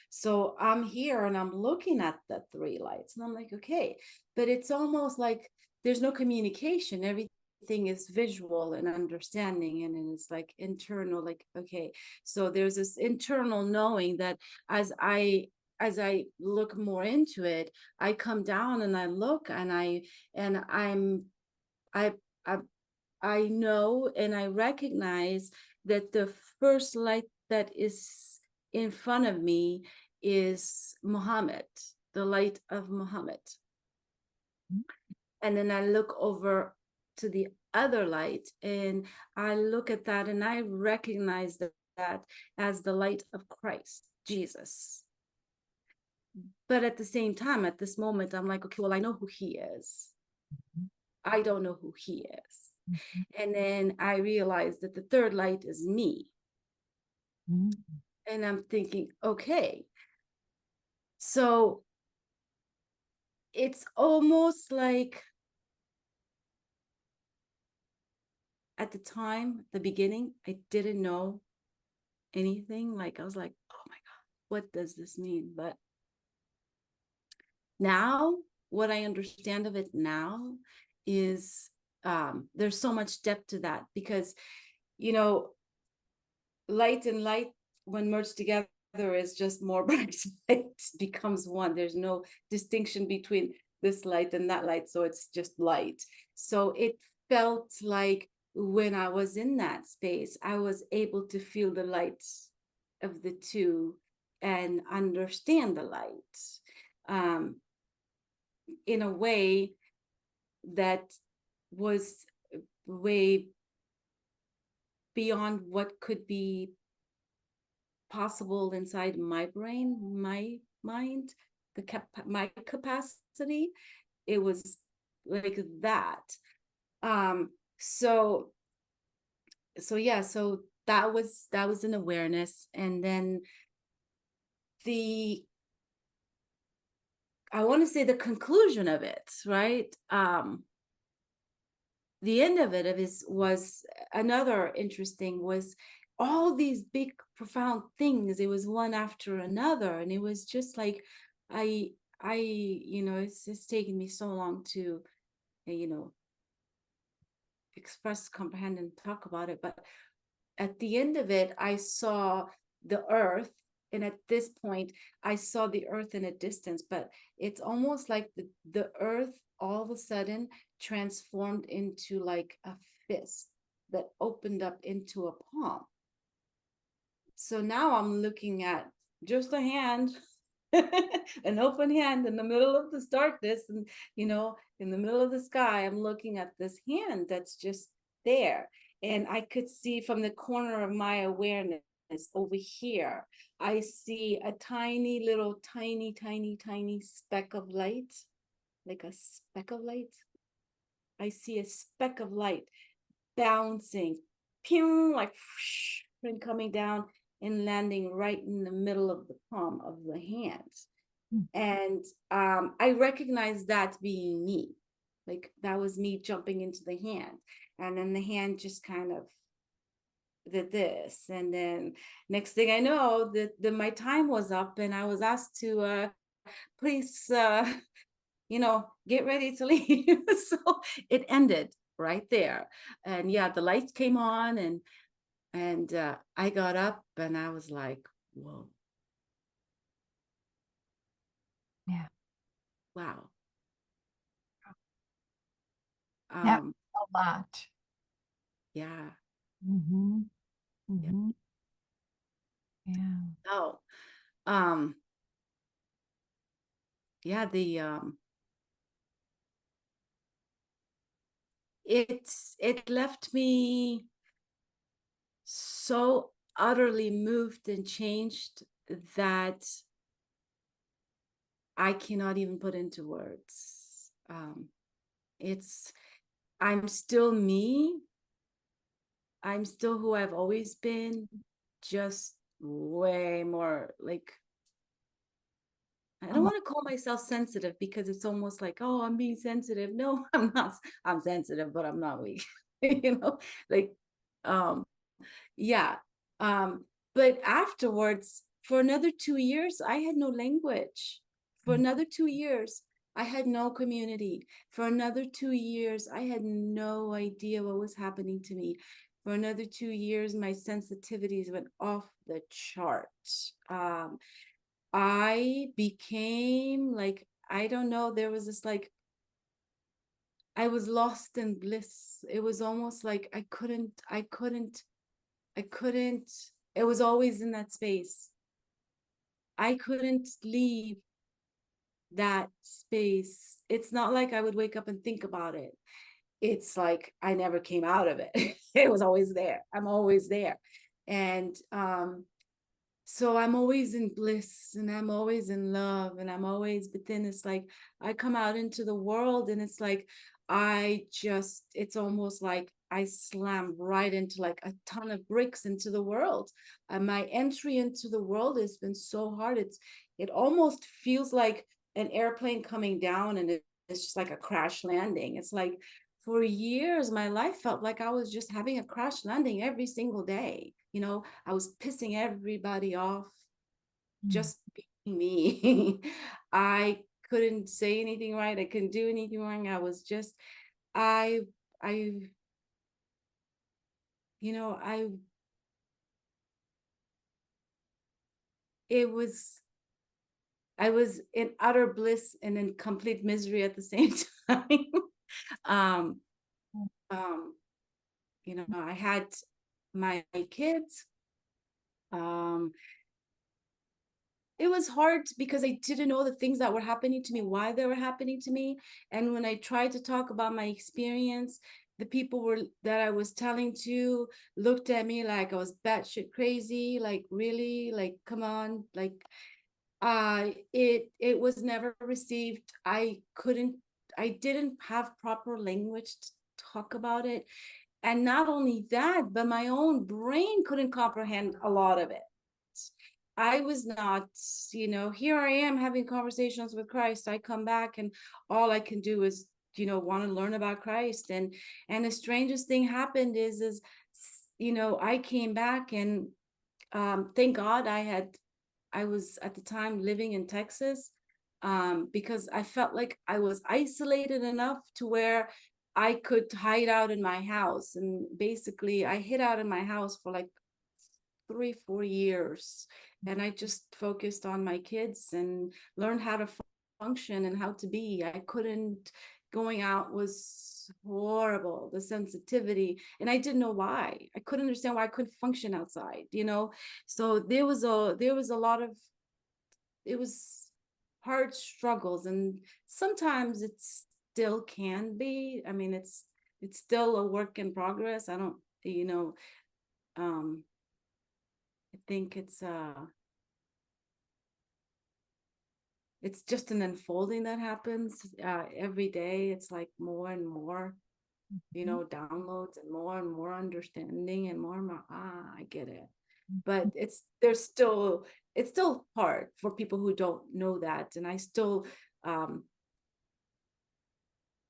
so I'm here and I'm looking at the 3 lights, and I'm like, okay, but it's almost like there's no communication. Everything is visual and understanding, and it's like internal, like, okay, so there's this internal knowing that as I look more into it, I come down and I look, and I know and I recognize that the first light that is in front of me is Muhammad, the light of Muhammad. And then I look over to the other light and I look at that and I recognize that as the light of Christ, Jesus. But at the same time, at this moment, I'm like, okay, well, I know who he is. I don't know who he is. And then I realized that the third light is me. And I'm thinking, okay, so it's almost like at the time, the beginning, I didn't know anything. Like I was like, oh my God, what does this mean? But now, what I understand of it now is there's so much depth to that because, you know, light and light when merged together is just more bright light becomes one. There's no distinction between this light and that light, so it's just light. So it felt like when I was in that space, I was able to feel the light of the two and understand the light in a way that was way beyond what could be possible inside my brain, my mind, my capacity. It was like that. So yeah, so that was an awareness. And then I want to say the conclusion of it, right? The end of it was another interesting, was all these big profound things. It was one after another, and it was just like I you know, it's taken me so long to you know, express, comprehend, and talk about it. But at the end of it, I saw the earth, and at this point I saw the earth in a distance, but it's almost like the earth all of a sudden transformed into like a fist that opened up into a palm. So now I'm looking at just a hand, an open hand in the middle of this darkness, and you know, in the middle of the sky, I'm looking at this hand that's just there. And I could see from the corner of my awareness over here, I see a tiny little, tiny speck of light, like a speck of light. I see a speck of light bouncing, pew, like whoosh, and coming down and landing right in the middle of the palm of the hand. And I recognized that being me. Like that was me jumping into the hand. And then the hand just kind of did this. And then next thing I know, that my time was up and I was asked to please you know, get ready to leave. So it ended right there. And yeah, the lights came on and I got up and I was like, whoa. Yeah. Wow. That was a lot. Yeah. Yeah. Oh, yeah, it left me so utterly moved and changed that I cannot even put into words. I'm still me. I'm still who I've always been, just way more like, I don't want to call myself sensitive because it's almost like, oh, I'm being sensitive. No, I'm not. I'm sensitive, but I'm not weak. You know, like, yeah. But afterwards, for another 2 years, I had no language. For another 2 years, I had no community. For another 2 years, I had no idea what was happening to me. For another 2 years, my sensitivities went off the chart. I became like, I don't know, there was this like, I was lost in bliss. It was almost like I couldn't, it was always in that space. I couldn't leave that space. It's not like I would wake up and think about it. It's like I never came out of it. It was always there. I'm always there. And so I'm always in bliss, and I'm always in love, and I'm always, but then it's like I come out into the world, and it's like it's almost like I slam right into like a ton of bricks into the world. My entry into the world has been so hard. It almost feels like an airplane coming down, and it's just like a crash landing. It's like for years, my life felt like I was just having a crash landing every single day. You know, I was pissing everybody off, just being me. I couldn't say anything right. I couldn't do anything wrong. I was just, I, I, you know, it was, I was in utter bliss and in complete misery at the same time. um, um, you know, I had my kids. It was hard because I didn't know the things that were happening to me, why they were happening to me. And when I tried to talk about my experience, the people that I was telling to looked at me like I was batshit crazy, like really, like come on, like it was never received. I didn't have proper language to talk about it. And not only that, but my own brain couldn't comprehend a lot of it. I was not, you know, here I am having conversations with Christ. I come back and all I can do is, you know, want to learn about Christ. And the strangest thing happened is, you know, I came back and thank God I was at the time living in Texas, because I felt like I was isolated enough to where I could hide out in my house. And basically I hid out in my house for like 3-4 years, and I just focused on my kids and learned how to function and how to be. I couldn't, going out was horrible, the sensitivity, and I didn't know why. I couldn't understand why I couldn't function outside, you know. So there was a lot of, it was hard struggles, and sometimes it still can be. I mean, it's still a work in progress. I don't, you know, I think it's just an unfolding that happens every day. It's like more and more, you know, downloads and more understanding and more, I get it. But it's still hard for people who don't know that. And I still,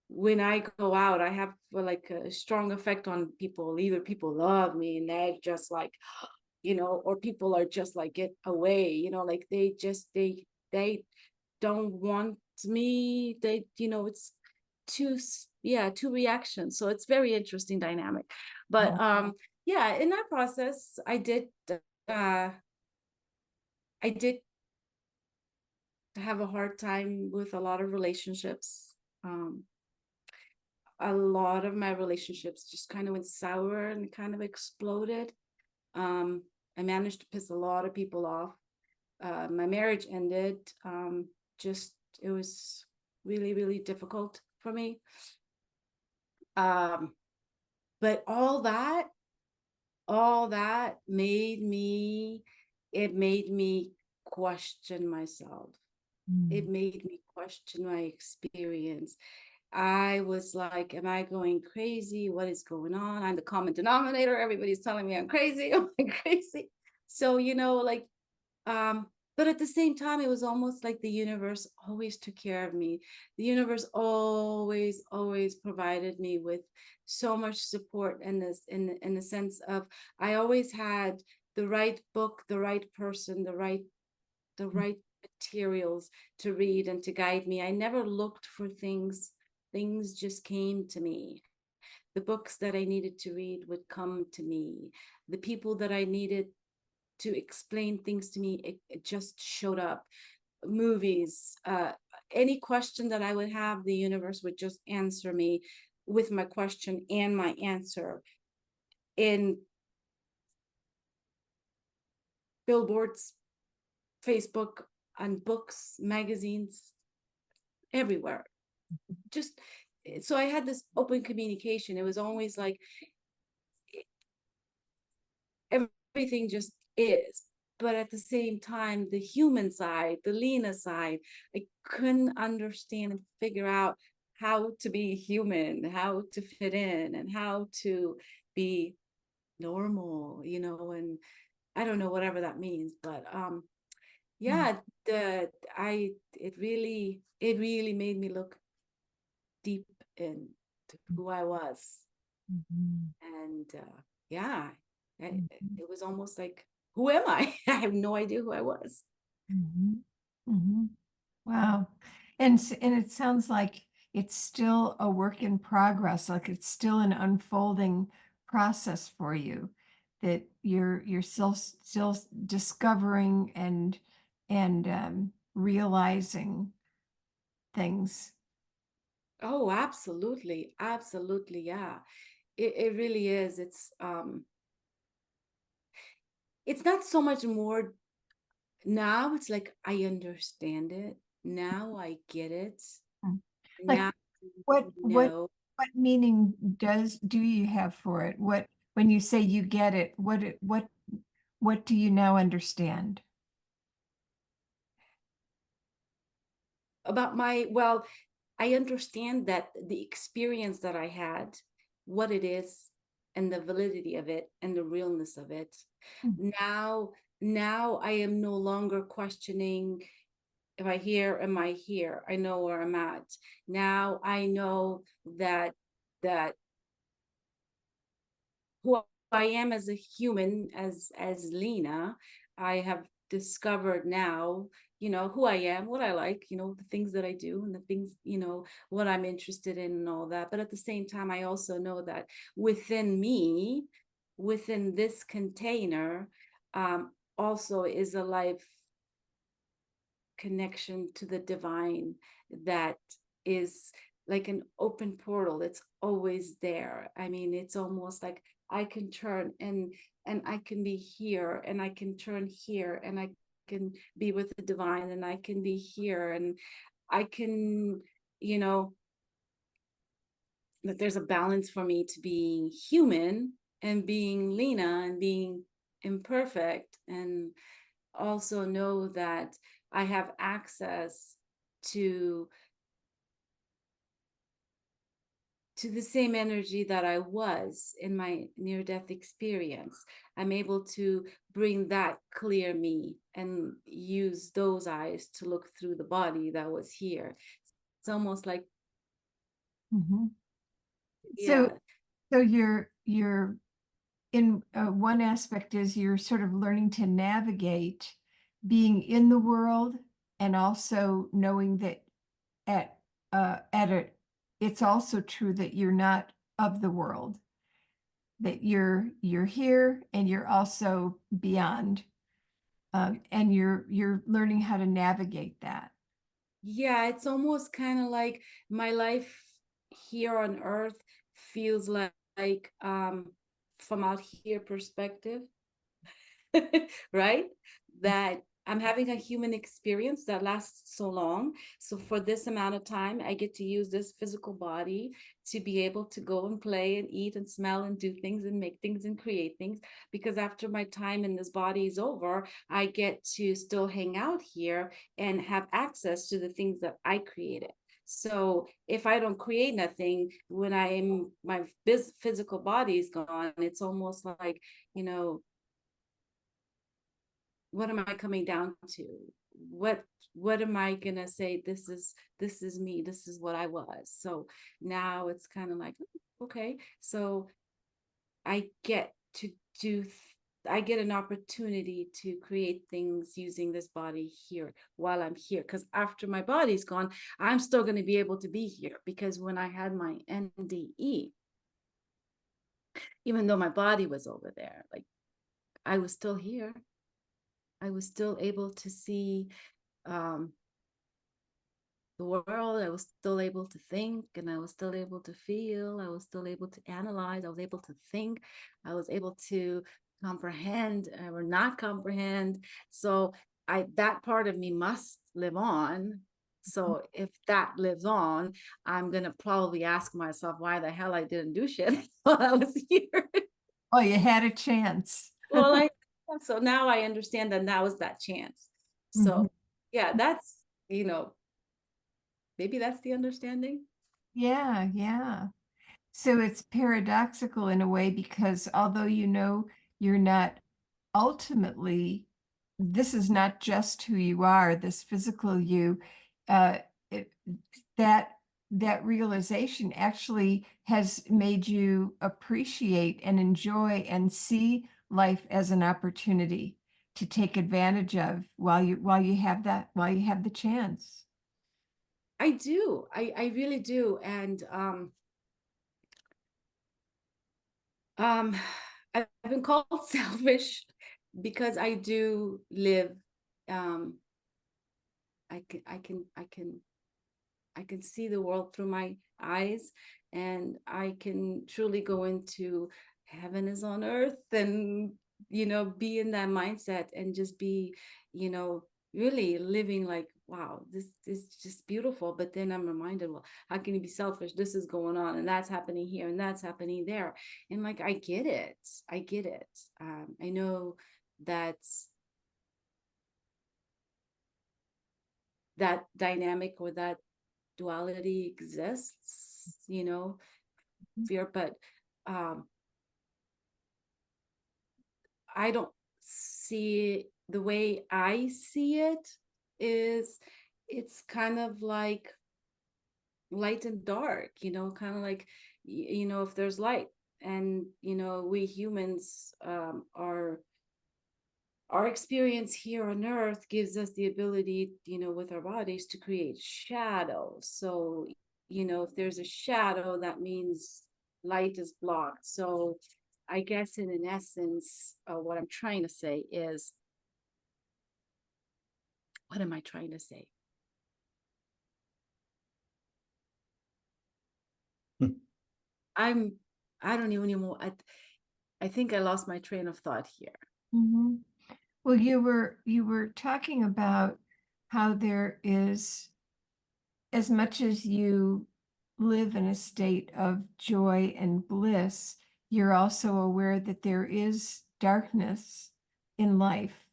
when I go out, I have like a strong effect on people. Either people love me and they're just like, you know, or people are just like, get away, you know, like they don't want me. They, you know, it's two reactions. So it's very interesting dynamic. But yeah, in that process, I did have a hard time with a lot of relationships. A lot of my relationships just kind of went sour and kind of exploded. I managed to piss a lot of people off. My marriage ended. It was really, really difficult for me. But all that made me question myself. It made me question my experience. I was like, am I going crazy? What is going on? I'm the common denominator. Everybody's telling me I'm crazy. Am I crazy? So, you know, like, but at the same time, it was almost like the universe always took care of me. The universe always provided me with so much support in the sense of, I always had the right book, the right person, the right materials to read and to guide me. I never looked for things. Things just came to me. The books that I needed to read would come to me. The people that I needed to explain things to me, it just showed up. Movies, any question that I would have, the universe would just answer me with my question and my answer. In billboards, Facebook, on books, magazines, everywhere. Just so I had this open communication. It was always like everything just is. But at the same time, the human side, the Lena side, I couldn't understand and figure out how to be human, how to fit in, and how to be normal, you know, and I don't know, whatever that means. But yeah, it really made me look deep into who I was. And yeah, it was almost like, who am I? I have no idea who I was. Wow. And it sounds like it's still a work in progress, like it's still an unfolding process for you, that you're still discovering and realizing things. Oh, absolutely. Absolutely. Yeah. It really is. It's not so much more now. It's like, I understand it. Now I get it. Like Now what I what know. what meaning do you have for it? What, when you say you get it, what do you now understand? About well, I understand that the experience that I had, what it is, and the validity of it, and the realness of it. Now, I am no longer questioning, am I here? Am I here? I know where I'm at. Now I know that who I am as a human, as Lena, I have discovered now, you know, who I am, what I like, you know, the things that I do, and the things, you know, what I'm interested in and all that. But at the same time, I also know that within me, within this container, also is a life connection to the divine that is like an open portal. It's always there. I mean, it's almost like I can turn and I can be here, and I can turn here, and I can be with the divine, and I can be here, and I can, you know, that there's a balance for me to being human and being Lena and being imperfect, and also know that I have access to the same energy that I was in my near-death experience. I'm able to bring that clear me and use those eyes to look through the body that was here. It's almost like, So, yeah. so you're in one aspect is you're sort of learning to navigate being in the world, and also knowing that at it's also true that you're not of the world, that you're here and you're also beyond, and you're learning how to navigate that. Yeah, it's almost kind of like my life here on earth feels like from out here perspective, right? That I'm having a human experience that lasts so long. So for this amount of time, I get to use this physical body to be able to go and play and eat and smell and do things and make things and create things. Because after my time in this body is over, I get to still hang out here and have access to the things that I created. So if I don't create nothing, when my physical body is gone, it's almost like, you know, what am I coming down to? What am I gonna say? This is me. This is what I was. So now it's kind of like, okay, so I get to do. I get an opportunity to create things using this body here while I'm here. Because after my body's gone, I'm still going to be able to be here. Because when I had my NDE, even though my body was over there, like I was still here. I was still able to see the world. I was still able to think, and I was still able to feel. I was still able to analyze. I was able to think. I was able to comprehend or not comprehend. So that part of me must live on. So if that lives on, I'm gonna probably ask myself why the hell I didn't do shit while I was here. Oh, you had a chance. Well, so now I understand that that was that chance. So Mhm. yeah, that's, maybe that's the understanding. Yeah, yeah. So it's paradoxical in a way because although you know you're not ultimately, this is not just who you are, this physical you, uh, it, that that realization actually has made you appreciate and enjoy and see life as an opportunity to take advantage of while you have the chance. I do. I really do. And um I've been called selfish because I do live, um I can see the world through my eyes, and I can truly go into heaven is on earth, and be in that mindset and just be, really living like, wow, this is just beautiful. But then I'm reminded, well, how can you be selfish? This is going on, and that's happening here, and that's happening there. And like, I get it. I get it. I know that that dynamic or that duality exists, fear, but um I don't see the way I see it is, it's kind of like light and dark, kind of like, if there's light, and we humans, our experience here on earth gives us the ability, with our bodies, to create shadows. So if there's a shadow, that means light is blocked. So I guess in an essence, what I'm trying to say is, what am I trying to say? I'm I don't even know. I think I lost my train of thought here. Mhm. Well, you were talking about how there is, as much as you live in a state of joy and bliss, you're also aware that there is darkness in life.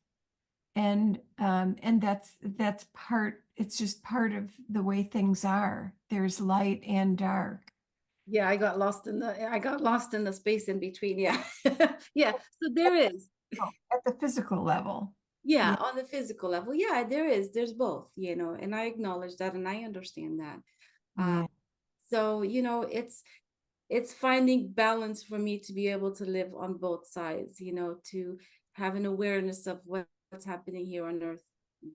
And that's part, it's just part of the way things are. There's light and dark. Yeah, I got lost in the space in between. Yeah. Yeah. So there is. Oh, at the physical level. Yeah, Yeah, on the physical level. Yeah, there's both, and I acknowledge that, and I understand that. Uh, yeah. so, it's finding balance for me to be able to live on both sides, to have an awareness of what's happening here on earth,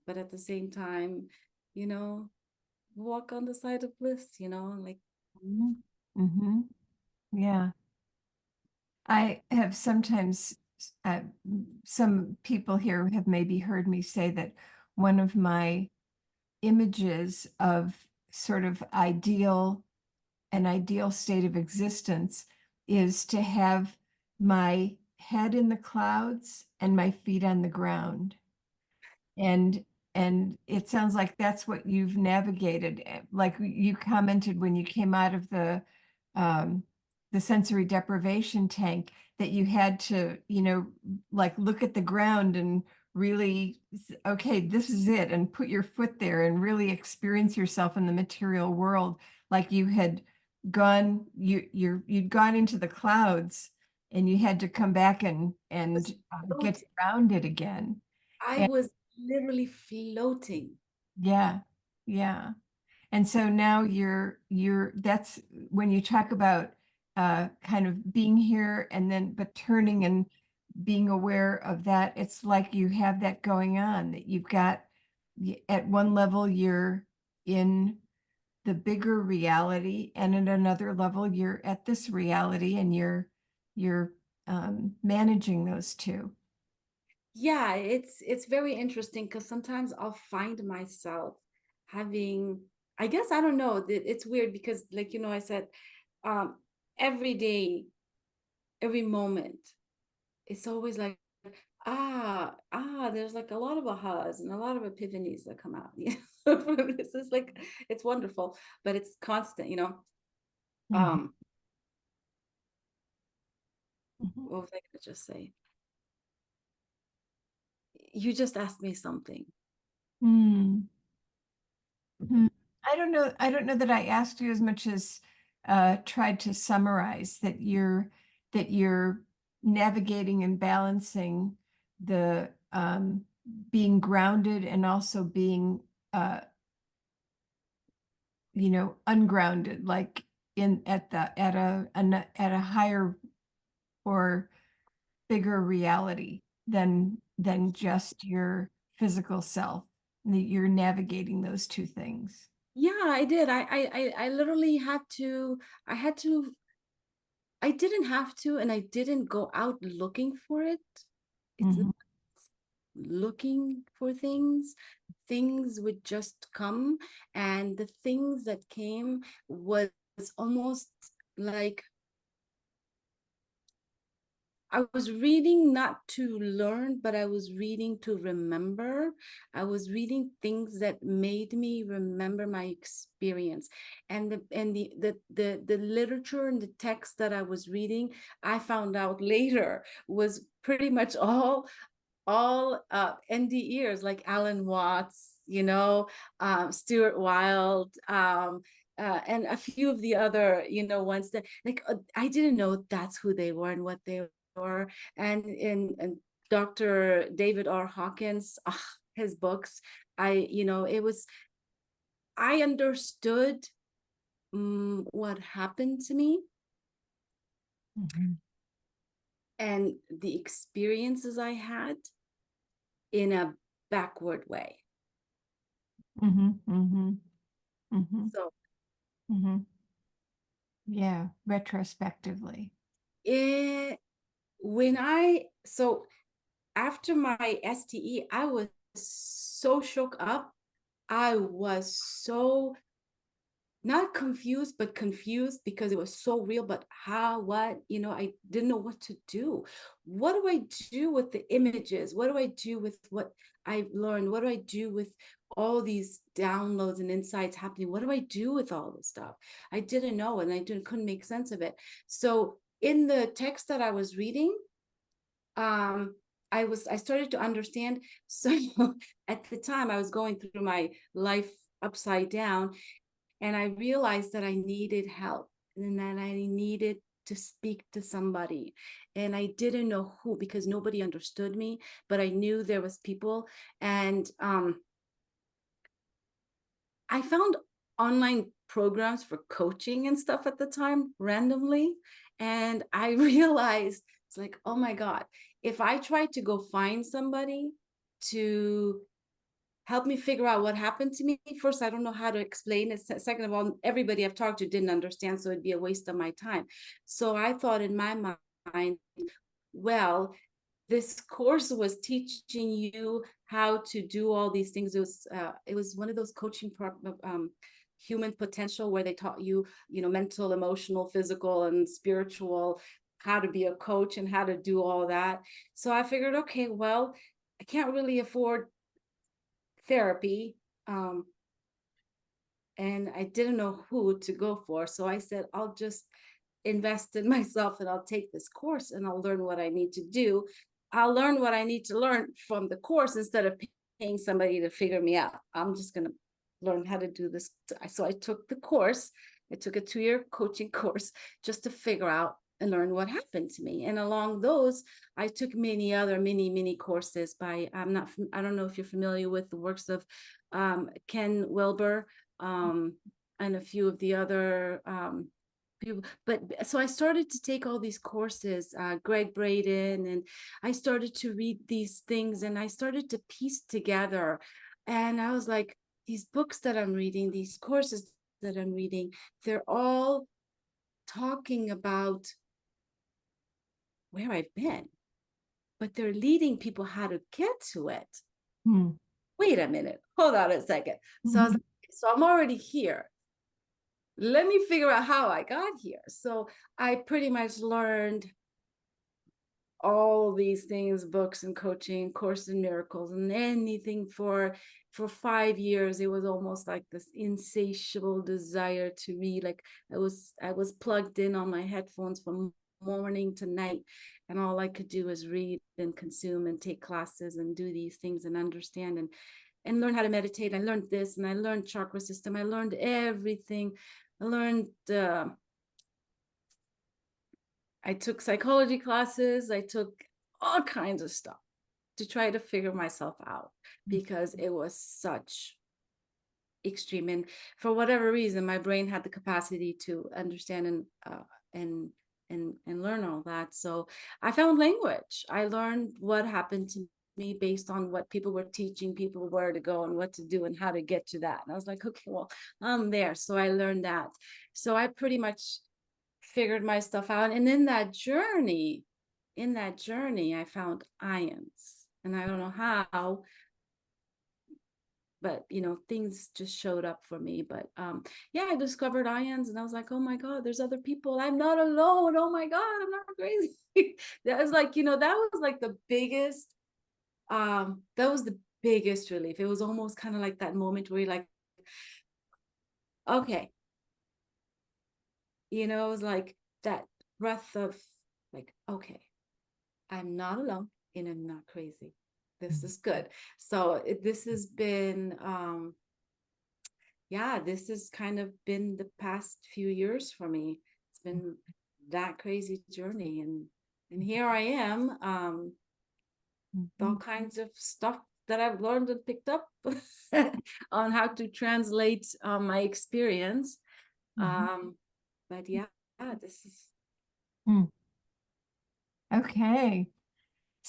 but at the same time, you know, walk on the side of bliss, like. Hmm. Hmm. Yeah. I have sometimes, some people here have maybe heard me say that one of my images of sort of an ideal state of existence is to have my head in the clouds and my feet on the ground. And it sounds like that's what you've navigated. Like you commented when you came out of um, the sensory deprivation tank, that you had to, like look at the ground and really, okay, this is it, and put your foot there and really experience yourself in the material world, like you had you'd gone into the clouds and you had to come back and get grounded again. I was literally floating. Yeah, yeah. And so now that's when you talk about kind of being here and then but turning and being aware of that, it's like you have that going on, that you've got at one level you're in the bigger reality, and at another level you're at this reality, and you're managing those two. Yeah, it's very interesting because sometimes I'll find myself having, I guess, I don't know, it's weird because, like, I said, um every day, every moment, it's always like there's like a lot of ahas and a lot of epiphanies that come out. This is like, it's wonderful, but it's constant, Mhm. Mhm. What was I gonna just say? You just asked me something. Hmm. Hmm. I don't know that I asked you as much as tried to summarize that you're navigating and balancing the being grounded and also being ungrounded, like in at the at a higher or bigger reality than just your physical self. And that you're navigating those two things. Yeah, I did. I literally I didn't have to, and I didn't go out looking for it. It's Mhm. looking for things. Things would just come, and the things that came was almost like I was reading not to learn, but I was reading to remember. I was reading things that made me remember my experience. And the literature and the text that I was reading, I found out later was pretty much all NDErs, like Alan Watts, Stuart Wilde, and a few of the other, ones that like I didn't know that's who they were and what they were. And Dr. David R. Hawkins, his books, I understood what happened to me Mhm. and the experiences I had in a backward way. Mhm. Mhm. Mhm. So Mhm. Yeah, retrospectively. it so after my STE, I was so shook up. I was so not confused, but confused because it was so real. But I didn't know what to do. What do I do with the images? What do I do with what I've learned? What do I do with all these downloads and insights happening? What do I do with all this stuff? I didn't know, and couldn't make sense of it. So in the text that I was reading, I started to understand. So at the time I was going through my life upside down, and I realized that I needed help and that I needed to speak to somebody. And I didn't know who, because nobody understood me, but I knew there was people. And I found online programs for coaching and stuff at the time randomly. And I realized it's like, oh my God, if I tried to go find somebody to help me figure out what happened to me, first, I don't know how to explain it. Second of all, everybody I've talked to didn't understand, so it'd be a waste of my time. So I thought in my mind, well, this course was teaching you how to do all these things. It was one of those coaching human potential, where they taught you, mental, emotional, physical, and spiritual, how to be a coach and how to do all that. So I figured, okay, well, I can't really afford therapy, and I didn't know who to go for. So I said, I'll just invest in myself, and I'll take this course, and I'll learn what I need to do. I'll learn what I need to learn from the course instead of paying somebody to figure me out. I'm just going to learn how to do this. So I took the course. I took a 2-year coaching course just to figure out and learn what happened to me. And along those, I took many other mini courses by, I don't know if you're familiar with the works of Ken Wilber, and a few of the other people. But so I started to take all these courses, Greg Braden, and I started to read these things, and I started to piece together. And I was like, these books that I'm reading, these courses that I'm reading, they're all talking about where I've been, but they're leading people how to get to it. Hmm. Wait a minute, hold on a second. So I was like, so I'm already here. Let me figure out how I got here. So I pretty much learned all these things, books and coaching, Course in Miracles, and anything for 5 years. It was almost like this insatiable desire to read. Like I was plugged in on my headphones from morning to night, and all I could do was read and consume and take classes and do these things and understand and learn how to meditate. I learned this, and I learned chakra system. I learned everything. I learned I took psychology classes. I took all kinds of stuff to try to figure myself out, because it was such extreme. And for whatever reason, my brain had the capacity to understand and learn all that. So I found language. I learned what happened to me based on what people were teaching people where to go and what to do and how to get to that. And I was like, okay, well, I'm there. So I learned that. So I pretty much figured my stuff out. And in that journey, I found IANDS. And I don't know how, but things just showed up for me. But yeah, I discovered IANDS, and I was like, oh my God, there's other people. I'm not alone. Oh my God, I'm not crazy. That was like, that was like the biggest, relief. It was almost kind of like that moment where you're like, okay, it was like that breath of like, okay, I'm not alone and I'm not crazy. This is good. So this has been, this has kind of been the past few years for me. It's been that crazy journey. And here I am, all kinds of stuff that I've learned and picked up on how to translate my experience. But yeah, this is. Okay.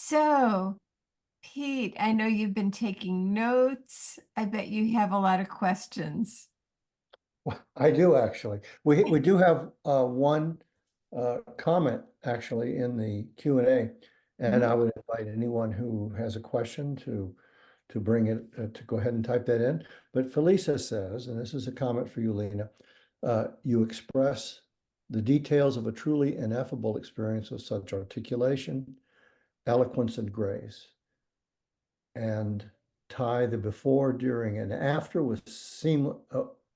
So, Pete, I know you've been taking notes. I bet you have a lot of questions. Well, I do actually. We do have one comment actually in the Q&A, and I would invite anyone who has a question to bring it to go ahead and type that in. But Felisa says, and this is a comment for you, Lena, you express the details of a truly ineffable experience of such articulation, eloquence, and grace, and tie the before, during, and after with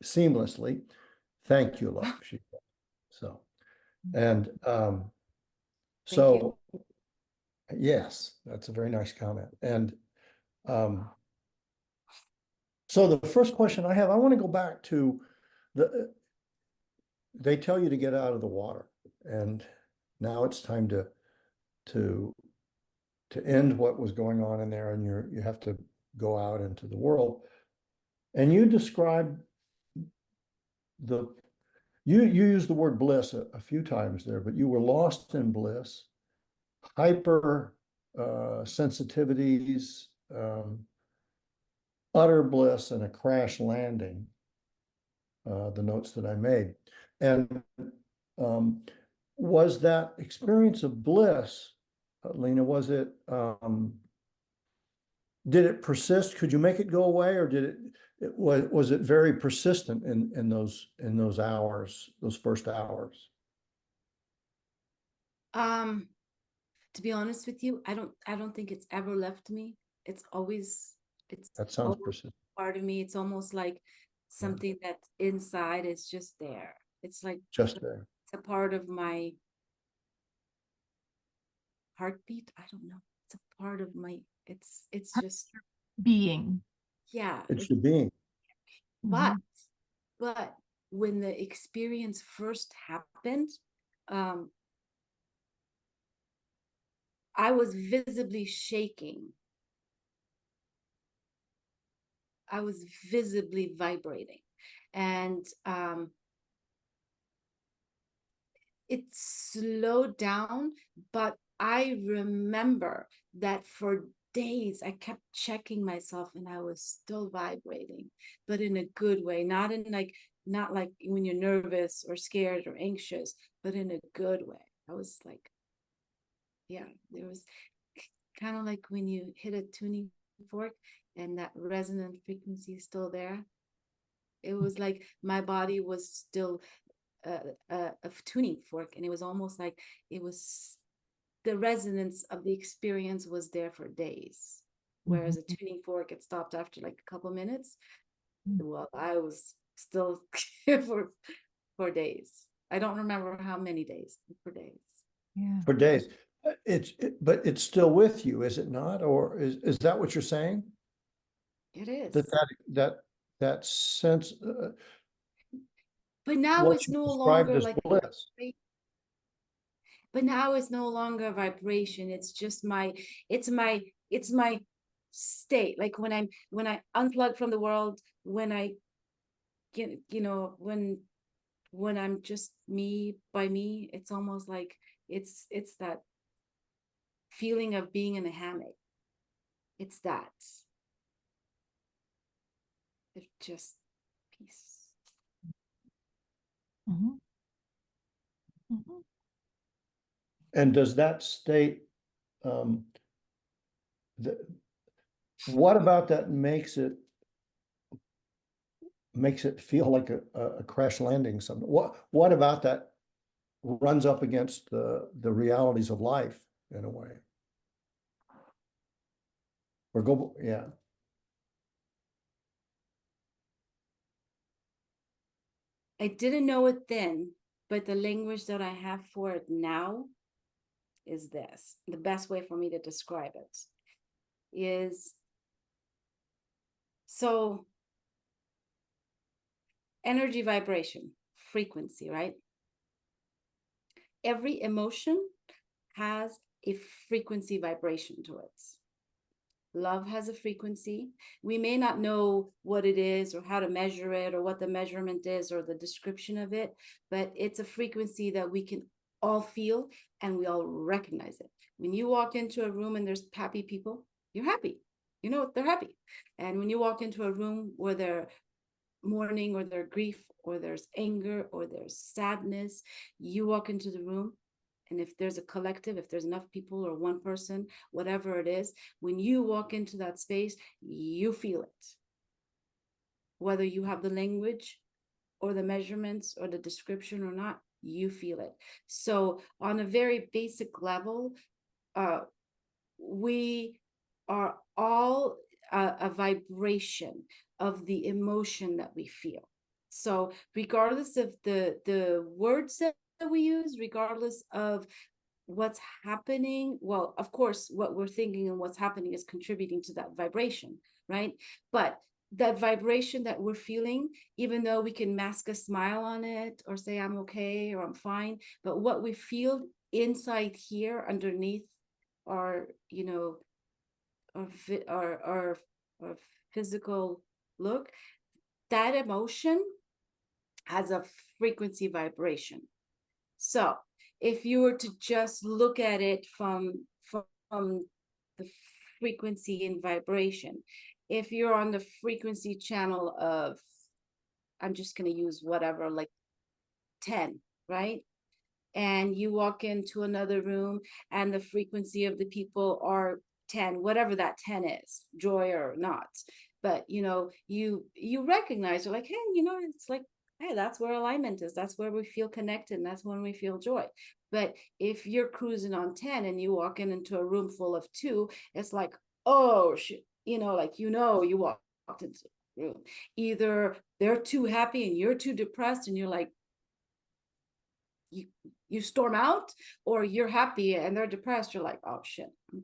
seamlessly. Thank you, love. She said. So, and so yes, that's a very nice comment. And so the first question I have, I want to go back to they tell you to get out of the water, and now it's time to end what was going on in there, and you have to go out into the world. And you describe you use the word bliss a few times there, but you were lost in bliss, hyper sensitivities, utter bliss, and a crash landing, the notes that I made. And was that experience of bliss, Lena, did it persist? Could you make it go away, or was it very persistent in those hours, those first hours? To be honest with you, I don't think it's ever left me. It's That sounds always persistent. part of me. It's almost like something that's inside is just there. It's like Just there. It's a part of my heartbeat. I don't know. It's a part of my it's just Being. yeah. It's your being. But when the experience first happened, I was visibly shaking. I was visibly vibrating. And it slowed down, but I remember that for days I kept checking myself and I was still vibrating, but in a good way, not like when you're nervous or scared or anxious, but in a good way. I was like, yeah, there was kind of like when you hit a tuning fork and that resonant frequency is still there. It was like my body was still a tuning fork, and it was almost like it was the resonance of the experience was there for days. Whereas a tuning fork, it stopped after like a couple minutes. Well, I was still for days. I don't remember how many days, for days. Yeah. For days. But it's still with you, is it not? Or is that what you're saying? It is. That sense, but now what it's you no described longer as like bliss. but now it's no longer a vibration. It's just it's my state. Like when I unplug from the world, when I get, when I'm just me by me, it's almost like it's that feeling of being in a hammock. It's that. It's just peace. Mhm. Mhm. And does that state, what about that makes it feel like a crash landing? Something. What about that runs up against the realities of life in a way? Yeah. I didn't know it then, but the language that I have for it now is this. The best way for me to describe it is, so energy, vibration, frequency, right? Every emotion has a frequency vibration to it. Love has a frequency. We may not know what it is or how to measure it or what the measurement is or the description of it, but it's a frequency that we can all feel and we all recognize it. When you walk into a room and there's happy people, you're happy. You know, they're happy. And when you walk into a room where they're mourning or there's grief or there's anger or there's sadness, you walk into the room, and if there's a collective, if there's enough people or one person, whatever it is, when you walk into that space, you feel it. Whether you have the language or the measurements or the description or not, you feel it. So on a very basic level, we are all a vibration of the emotion that we feel. So regardless of the words that we use, regardless of what's happening, well, of course, what we're thinking and what's happening is contributing to that vibration, right? But that vibration that we're feeling, even though we can mask a smile on it or say I'm okay or I'm fine, but what we feel inside here underneath our, our physical look, that emotion has a frequency vibration. So if you were to just look at it from the frequency and vibration, if you're on the frequency channel of, I'm just going to use whatever, like 10, right? And you walk into another room and the frequency of the people are 10, whatever that 10 is, joy or not. But, you recognize, you're like, hey, it's like, hey, that's where alignment is. That's where we feel connected. And that's when we feel joy. But if you're cruising on 10 and you walk into a room full of 2, it's like, oh, shit, you walked into the room. Either they're too happy and you're too depressed and you're like, you storm out, or you're happy and they're depressed. You're like, oh, shit. I'm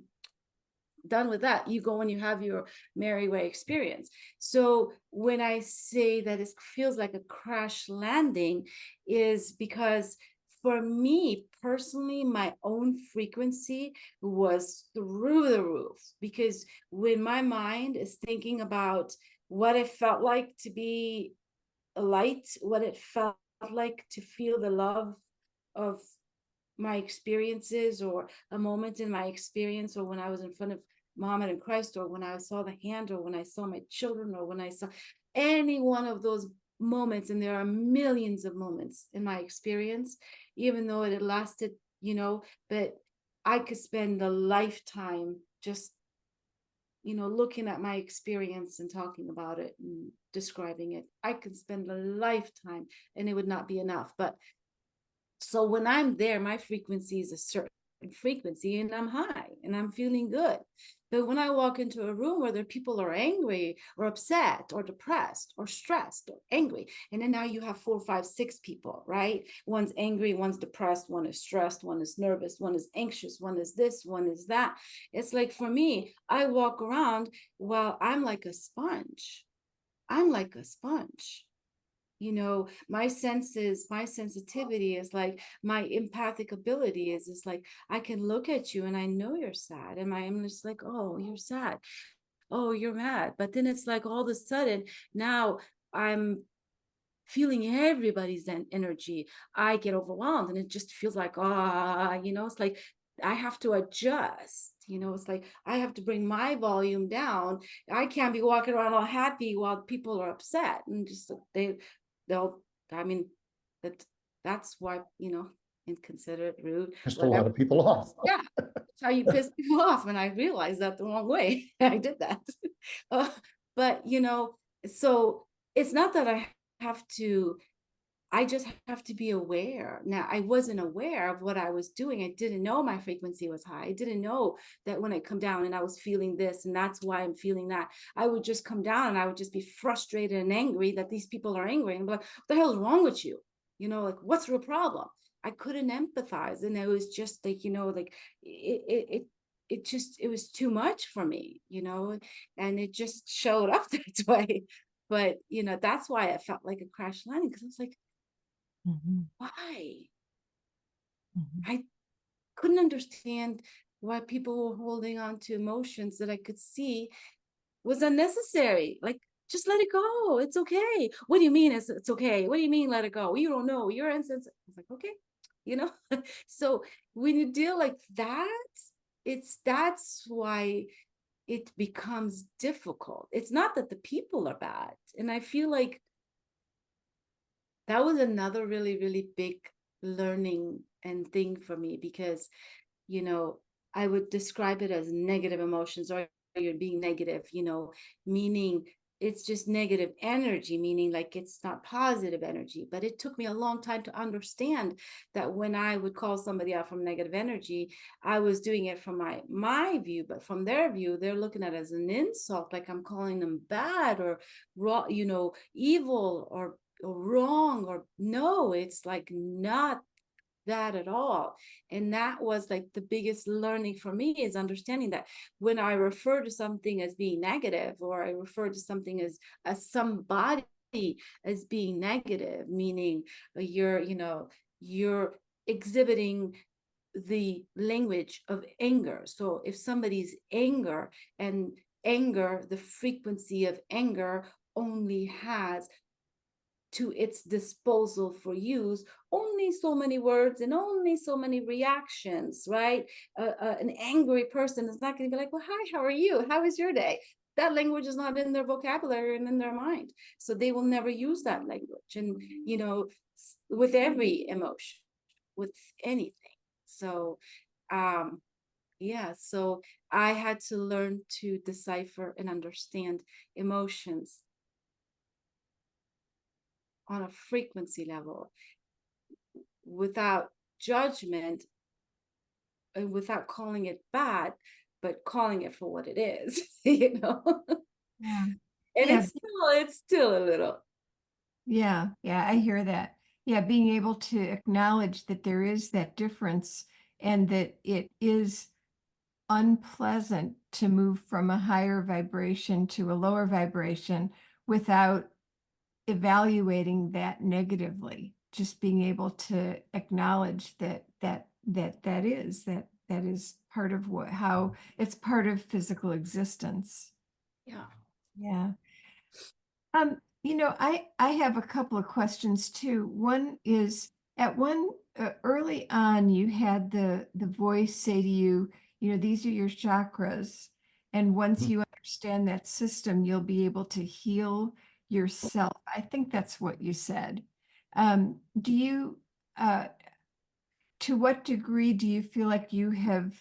done with that. You go and you have your merry way experience. So when I say that it feels like a crash landing, is because for me personally, my own frequency was through the roof, because when my mind is thinking about what it felt like to be a light, what it felt like to feel the love of my experiences, or a moment in my experience, or when I was in front of Muhammad and Christ, or when I saw the hand, or when I saw my children, or when I saw any one of those moments, and there are millions of moments in my experience, even though it had lasted, but I could spend a lifetime just, looking at my experience and talking about it and describing it. I could spend a lifetime and it would not be enough. But so when I'm there, my frequency is a certain frequency and I'm high and I'm feeling good. But when I walk into a room where there people are angry or upset or depressed or stressed or angry, and then now you have 4, 5, 6 people, right? One's angry, one's depressed, one is stressed, one is nervous, one is anxious, one is this, one is that. It's like, for me, I walk around, well, I'm like a sponge. I'm like a sponge. You know, my senses, my sensitivity is like, my empathic ability is like, I can look at you and I know you're sad, and I'm just like, oh, you're sad, oh, you're mad. But then it's like, all of a sudden now I'm feeling everybody's energy. I get overwhelmed and it just feels like, you know, it's like I have to adjust. You know, it's like I have to bring my volume down. I can't be walking around all happy while people are upset, and just they'll, I mean, that's why, you know, inconsiderate, rude, Pissed a lot whatever. of people off. Yeah, that's how you piss people off. And I realized that the wrong way. I did that. But, you know, so it's not that I just have to be aware. Now, I wasn't aware of what I was doing. I didn't know my frequency was high. I didn't know that when I come down and I was feeling this, and that's why I'm feeling that. I would just come down and I would just be frustrated and angry that these people are angry. And I'm like, what the hell is wrong with you? You know, like, what's your problem? I couldn't empathize. And it was just like, you know, like it was too much for me, you know, and it just showed up that way. But, you know, that's why I felt like a crash landing, because I was like, why? I couldn't understand why people were holding on to emotions that I could see was unnecessary. Like, just let it go. It's okay. What do you mean it's okay? What do you mean let it go? You don't know. You're insensitive. I was like, okay, you know? So when you deal like that, that's why it becomes difficult. It's not that the people are bad. And I feel like that was another really, really big learning and thing for me, because, you know, I would describe it as negative emotions, or you're being negative, you know, meaning it's just negative energy, meaning like it's not positive energy. But it took me a long time to understand that when I would call somebody out from negative energy, I was doing it from my view, but from their view, they're looking at it as an insult, like I'm calling them bad or raw, you know, evil or wrong. Or no, it's like not that at all. And that was like the biggest learning for me, is understanding that when I refer to something as being negative, or I refer to something as somebody as being negative, meaning you're, you know, you're exhibiting the language of anger. So if somebody's anger, and anger, the frequency of anger only has to its disposal for use only so many words and only so many reactions, right? An angry person is not going to be like, well, hi, how are you? How is your day? That language is not in their vocabulary and in their mind. So they will never use that language. And, you know, with every emotion, with anything. So, yeah, so I had to learn to decipher and understand emotions on a frequency level, without judgment and without calling it bad, but calling it for what it is, you know. Yeah. And Yeah. it's still a little. Yeah. I hear that. Yeah. Being able to acknowledge that there is that difference, and that it is unpleasant to move from a higher vibration to a lower vibration without evaluating that negatively. Just being able to acknowledge that is part of how it's part of physical existence. Yeah. Yeah. You know, I have a couple of questions too. One is, at one early on, you had the voice say to you, you know, these are your chakras, and once you understand that system, you'll be able to heal yourself. I think that's what you said. Do you, to what degree do you feel like you have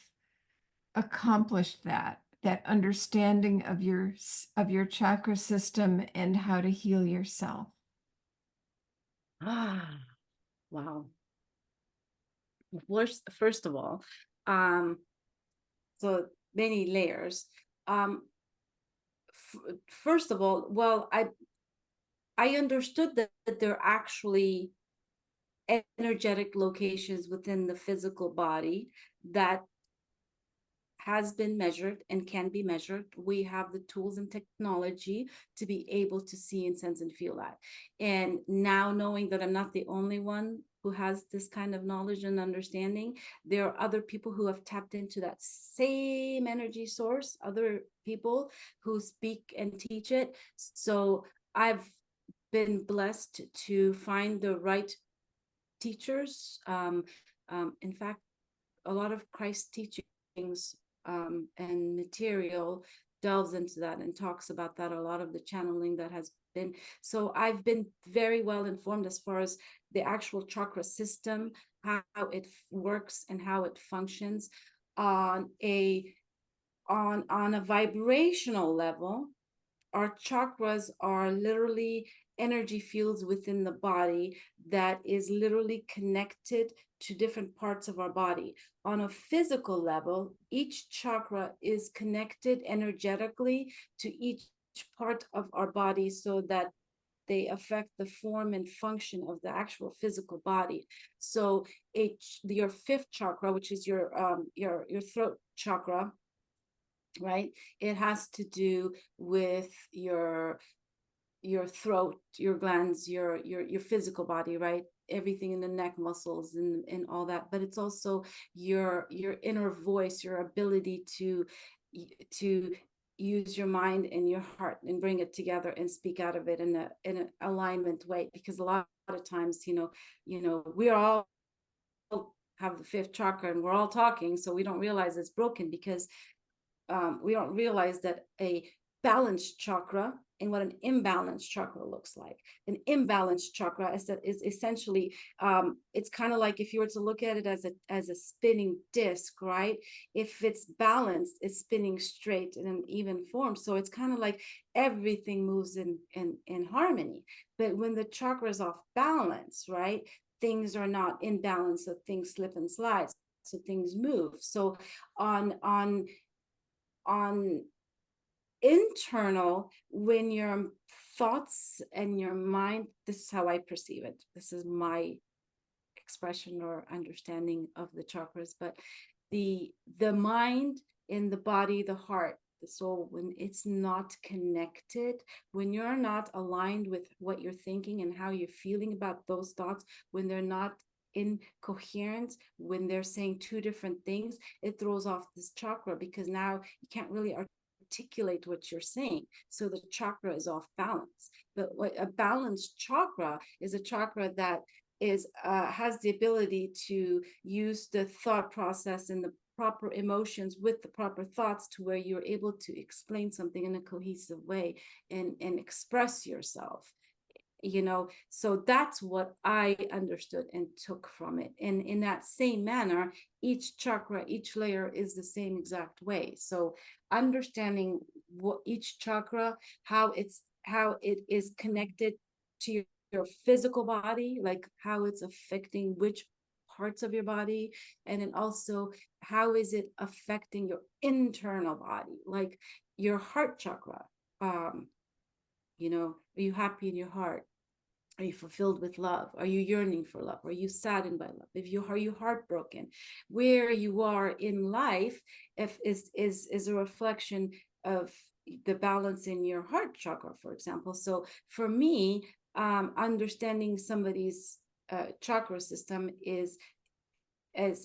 accomplished that understanding of your chakra system and how to heal yourself? Wow. First of all, So many layers. First of all, well, I understood that there are actually energetic locations within the physical body that has been measured and can be measured. We have the tools and technology to be able to see and sense and feel that. And now knowing that I'm not the only one who has this kind of knowledge and understanding, there are other people who have tapped into that same energy source, other people who speak and teach it. So I've been blessed to find the right teachers. In fact, a lot of Christ's teachings and material delves into that and talks about that, a lot of the channeling that has been. So I've been very well informed as far as the actual chakra system, how it works and how it functions on a vibrational level. Our chakras are literally energy fields within the body that is literally connected to different parts of our body. On a physical level, each chakra is connected energetically to each part of our body so that they affect the form and function of the actual physical body. So your fifth chakra, which is your throat chakra, right? It has to do with your throat, your glands, your physical body, right? Everything in the neck muscles and all that. But it's also your inner voice, your ability to use your mind and your heart and bring it together and speak out of it in an alignment way. Because a lot of times, we all have the fifth chakra and we're all talking, so we don't realize it's broken, because we don't realize that a balanced chakra and what an imbalanced chakra looks like. An imbalanced chakra is essentially, it's kind of like if you were to look at it as a spinning disc, right? If it's balanced, it's spinning straight in an even form. So it's kind of like everything moves in harmony. But when the chakra is off balance, right, things are not in balance, so things slip and slide, so things move. So on internal, when your thoughts and your mind, this is how I perceive it, this is my expression or understanding of the chakras, but the mind in the body, the heart, the soul, when it's not connected, when you're not aligned with what you're thinking and how you're feeling about those thoughts, when they're not in coherence, when they're saying two different things, it throws off this chakra, because now you can't really articulate what you're saying. So the chakra is off balance. But what a balanced chakra is, a chakra that is has the ability to use the thought process and the proper emotions with the proper thoughts to where you're able to explain something in a cohesive way and express yourself. So that's what I understood and took from it. And in that same manner, each chakra, each layer is the same exact way. So understanding what each chakra, how it is connected to your physical body, like how it's affecting which parts of your body, and then also how is it affecting your internal body, like your heart chakra. Are you happy in your heart? Are you fulfilled with love? Are you yearning for love? Are you saddened by love? Are you heartbroken? Where you are in life is a reflection of the balance in your heart chakra, for example. So for me, understanding somebody's chakra system is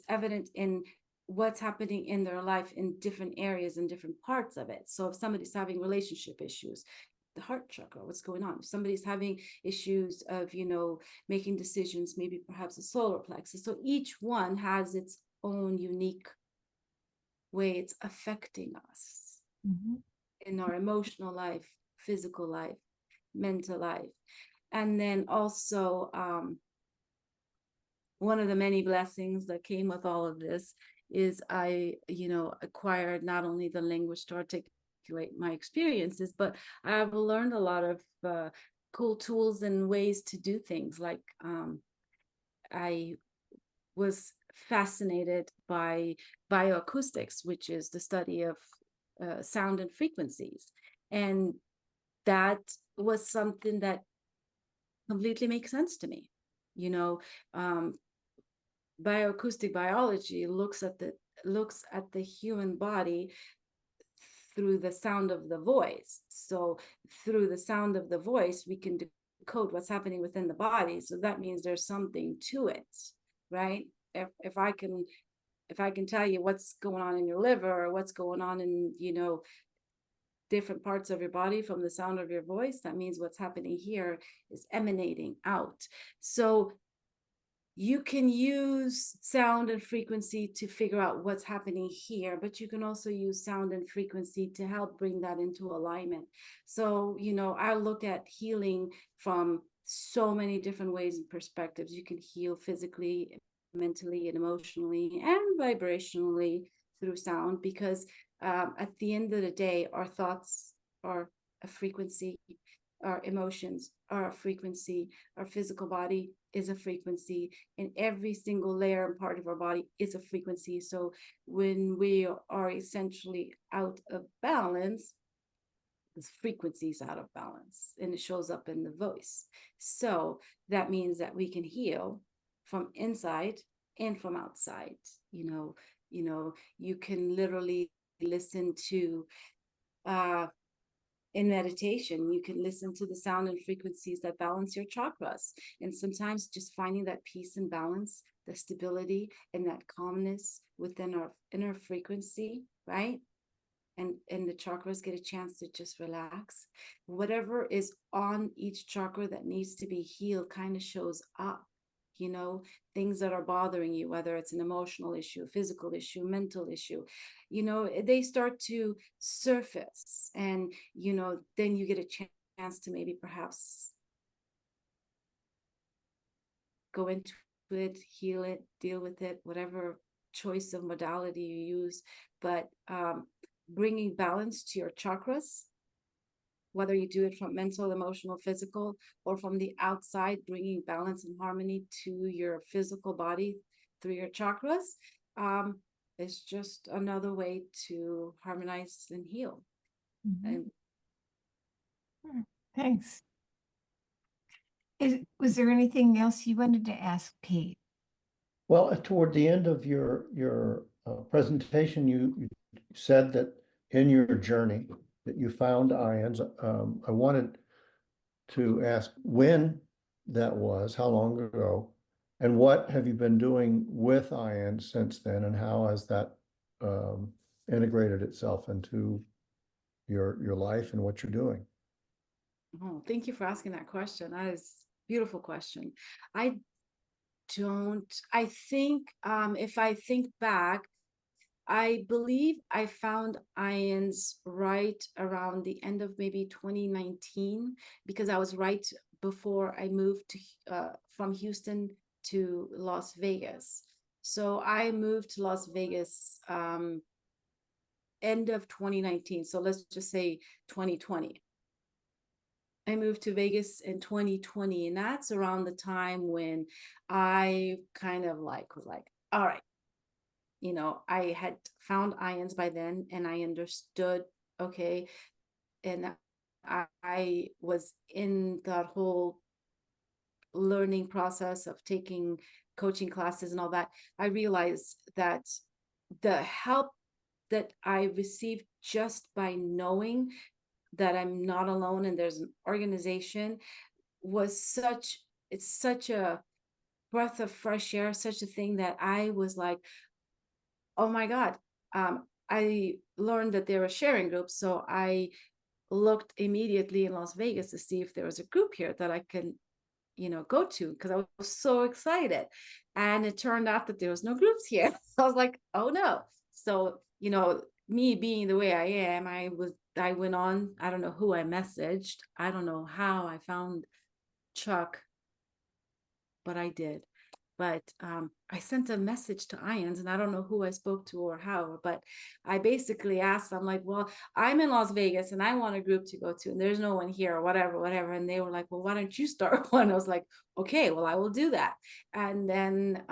evident in what's happening in their life in different areas and different parts of it. So if somebody's having relationship issues, the heart chakra, what's going on? If somebody's having issues of, making decisions, maybe perhaps a solar plexus. So each one has its own unique way it's affecting us in our emotional life, physical life, mental life. And then also, one of the many blessings that came with all of this is I, acquired not only the language to articulate my experiences, but I've learned a lot of cool tools and ways to do things. Like I was fascinated by bioacoustics, which is the study of sound and frequencies. And that was something that completely makes sense to me. You know, bioacoustic biology looks at the human body through the sound of the voice. So through the sound of the voice, we can decode what's happening within the body. So that means there's something to it, right? If I can tell you what's going on in your liver, or what's going on in, you know, different parts of your body from the sound of your voice, that means what's happening here is emanating out. So you can use sound and frequency to figure out what's happening here, but you can also use sound and frequency to help bring that into alignment. So, you know, I look at healing from so many different ways and perspectives. You can heal physically, mentally, and emotionally, and vibrationally through sound, because at the end of the day, our thoughts are a frequency, our emotions are a frequency, our physical body is a frequency, and every single layer and part of our body is a frequency. So when we are essentially out of balance, this frequency is out of balance, and it shows up in the voice. So that means that we can heal from inside and from outside. You know, you can literally listen to in meditation, you can listen to the sound and frequencies that balance your chakras. And sometimes just finding that peace and balance, the stability and that calmness within our inner frequency, right? And the chakras get a chance to just relax. Whatever is on each chakra that needs to be healed kind of shows up. You know, things that are bothering you, whether it's an emotional issue, physical issue, mental issue, you know, they start to surface. And, you know, then you get a chance to maybe perhaps go into it, heal it, deal with it, whatever choice of modality you use. But bringing balance to your chakras, whether you do it from mental, emotional, physical, or from the outside, bringing balance and harmony to your physical body through your chakras, is just another way to harmonize and heal. Mm-hmm. And thanks. Was there anything else you wanted to ask, Pete? Well, toward the end of your presentation, you said that in your journey that you found IANDS. I wanted to ask when that was, how long ago, and what have you been doing with IANDS since then, and how has that integrated itself into your life and what you're doing? Oh, thank you for asking that question. That is a beautiful question. I think if I think back, I believe I found IANDS right around the end of maybe 2019, because I was right before I moved to from Houston to Las Vegas. So I moved to Las Vegas end of 2019. So let's just say 2020. I moved to Vegas in 2020, and that's around the time when I kind of like was like, all right, you know, I had found IANDS by then, and I understood, okay, and I was in that whole learning process of taking coaching classes and all that. I realized that the help that I received just by knowing that I'm not alone and there's an organization was it's such a breath of fresh air, such a thing that I was like, oh my God. I learned that there were sharing groups. So I looked immediately in Las Vegas to see if there was a group here that I can, you know, go to, because I was so excited. And it turned out that there was no groups here. I was like, oh no. So, you know, me being the way I am, I went on, I don't know who I messaged. I don't know how I found Chuck, but I did. But I sent a message to IANDS, and I don't know who I spoke to or how, but I basically asked, I'm like, well, I'm in Las Vegas and I want a group to go to, and there's no one here or whatever. And they were like, well, why don't you start one? I was like, okay, well, I will do that. And then,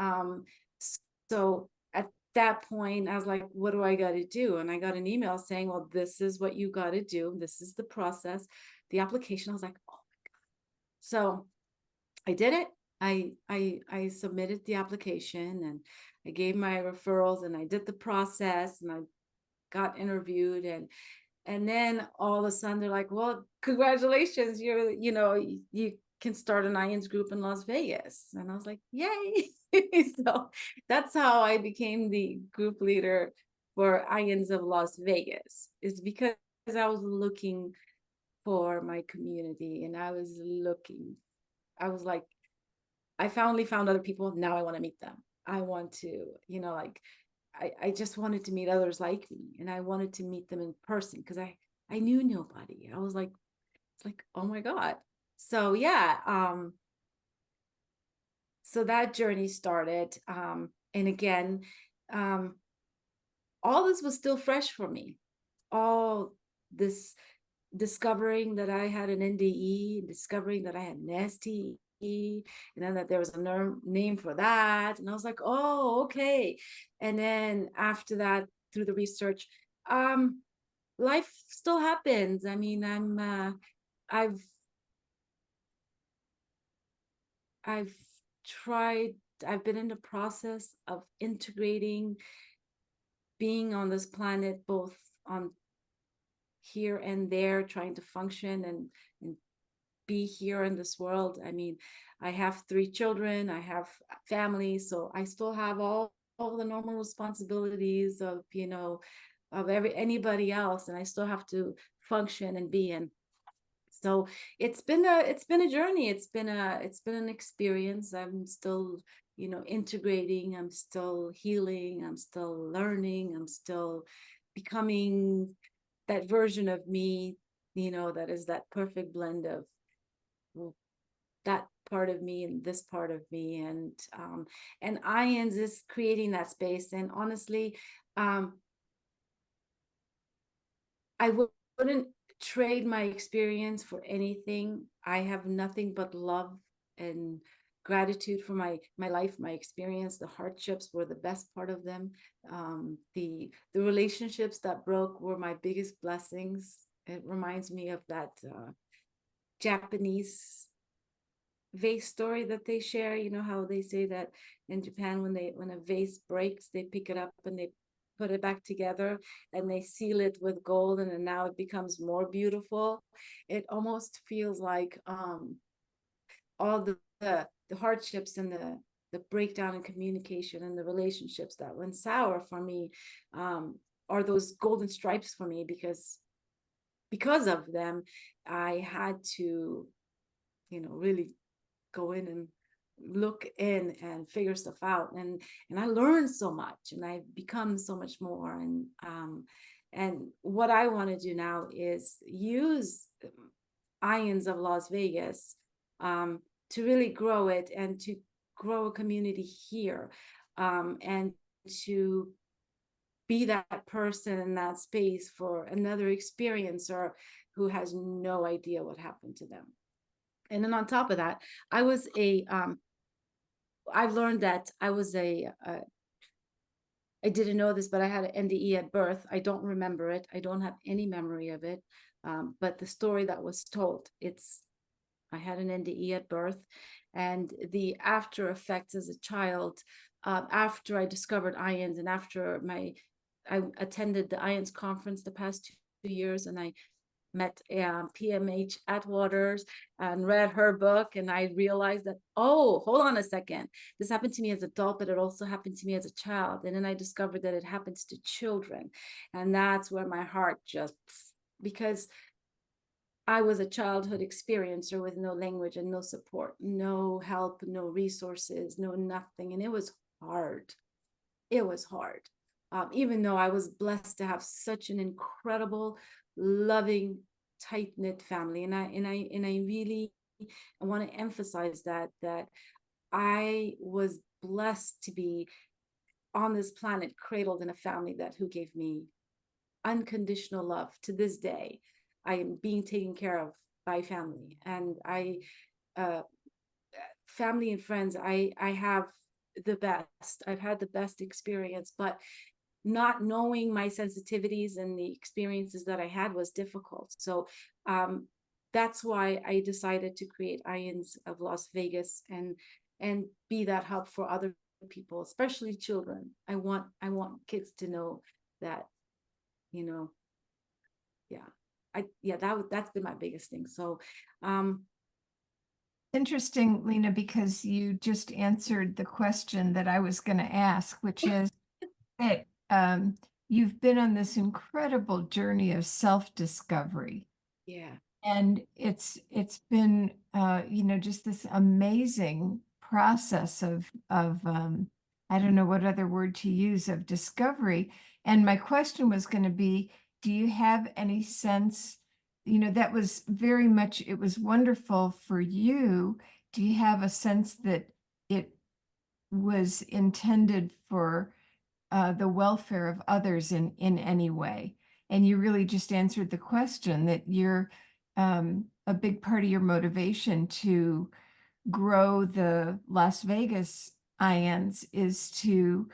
so at that point, I was like, what do I got to do? And I got an email saying, well, this is what you got to do. This is the process, the application. I was like, oh my God. So I did it. I submitted the application and I gave my referrals and I did the process and I got interviewed and then all of a sudden they're like, well, congratulations, you can start an IANDS group in Las Vegas. And I was like, yay. So that's how I became the group leader for IANDS of Las Vegas. It's because I was looking for my community and I was like, I finally found other people. Now I want to meet them. I want to, I just wanted to meet others like me and I wanted to meet them in person because I knew nobody. I was like, it's like, oh my God. So yeah, so that journey started. And again, all this was still fresh for me. All this discovering that I had an NDE, discovering that I had an STE, and then that there was a name for that. And I was like, oh, okay. And then after that, through the research, life still happens. I mean, I've I've been in the process of integrating being on this planet, both on here and there, trying to function and be here in this world. I mean, I have 3 children, I have family, so I still have all the normal responsibilities of, of anybody else, and I still have to function and be in. So it's been a journey. It's been an experience. I'm still, integrating. I'm still healing. I'm still learning. I'm still becoming that version of me, that is that perfect blend of that part of me and this part of me. And IANDS is creating that space. And honestly, I wouldn't trade my experience for anything. I have nothing but love and gratitude for my life, my experience. The hardships were the best part of them. The relationships that broke were my biggest blessings. It reminds me of that Japanese vase story that they share. You know how they say that in Japan, when a vase breaks, they pick it up and they put it back together and they seal it with gold, and then now it becomes more beautiful. It almost feels like all the hardships and the breakdown in communication and the relationships that went sour for me are those golden stripes for me, because of them I had to really go in and look in and figure stuff out, and I learned so much and I've become so much more. And what I want to do now is use IANDS of Las Vegas to really grow it and to grow a community here, and to be that person in that space for another experiencer who has no idea what happened to them. And then on top of that, I've learned that I didn't know this, but I had an NDE at birth. I don't remember it. I don't have any memory of it. But the story that was told, I had an NDE at birth, and the after effects as a child, after I discovered IANDS and after I attended the IANDS conference the past 2 years, and I met PMH Atwaters and read her book, and I realized that, oh, hold on a second, this happened to me as an adult, but it also happened to me as a child. And then I discovered that it happens to children, and that's where my heart just, because I was a childhood experiencer with no language and no support, no help, no resources, no nothing, and it was hard. It was hard. Even though I was blessed to have such an incredible, loving, tight-knit family. And I really want to emphasize that I was blessed to be on this planet, cradled in a family who gave me unconditional love. To this day, I am being taken care of by family, and family and friends. I have the best. I've had the best experience, but not knowing my sensitivities and the experiences that I had was difficult. So that's why I decided to create IANDS of Las Vegas and be that hub for other people, especially children. I want kids to know that, you know, that's been my biggest thing. So interesting, Lena, because you just answered the question that I was going to ask, which is that you've been on this incredible journey of self-discovery. yeah. And it's been just this amazing process of I don't know what other word to use, of discovery. And my question was going to be, do you have any sense, that was very much, it was wonderful for you. Do you have a sense that it was intended for the welfare of others in any way? And you really just answered the question, that you're a big part of your motivation to grow the Las Vegas IANDS is to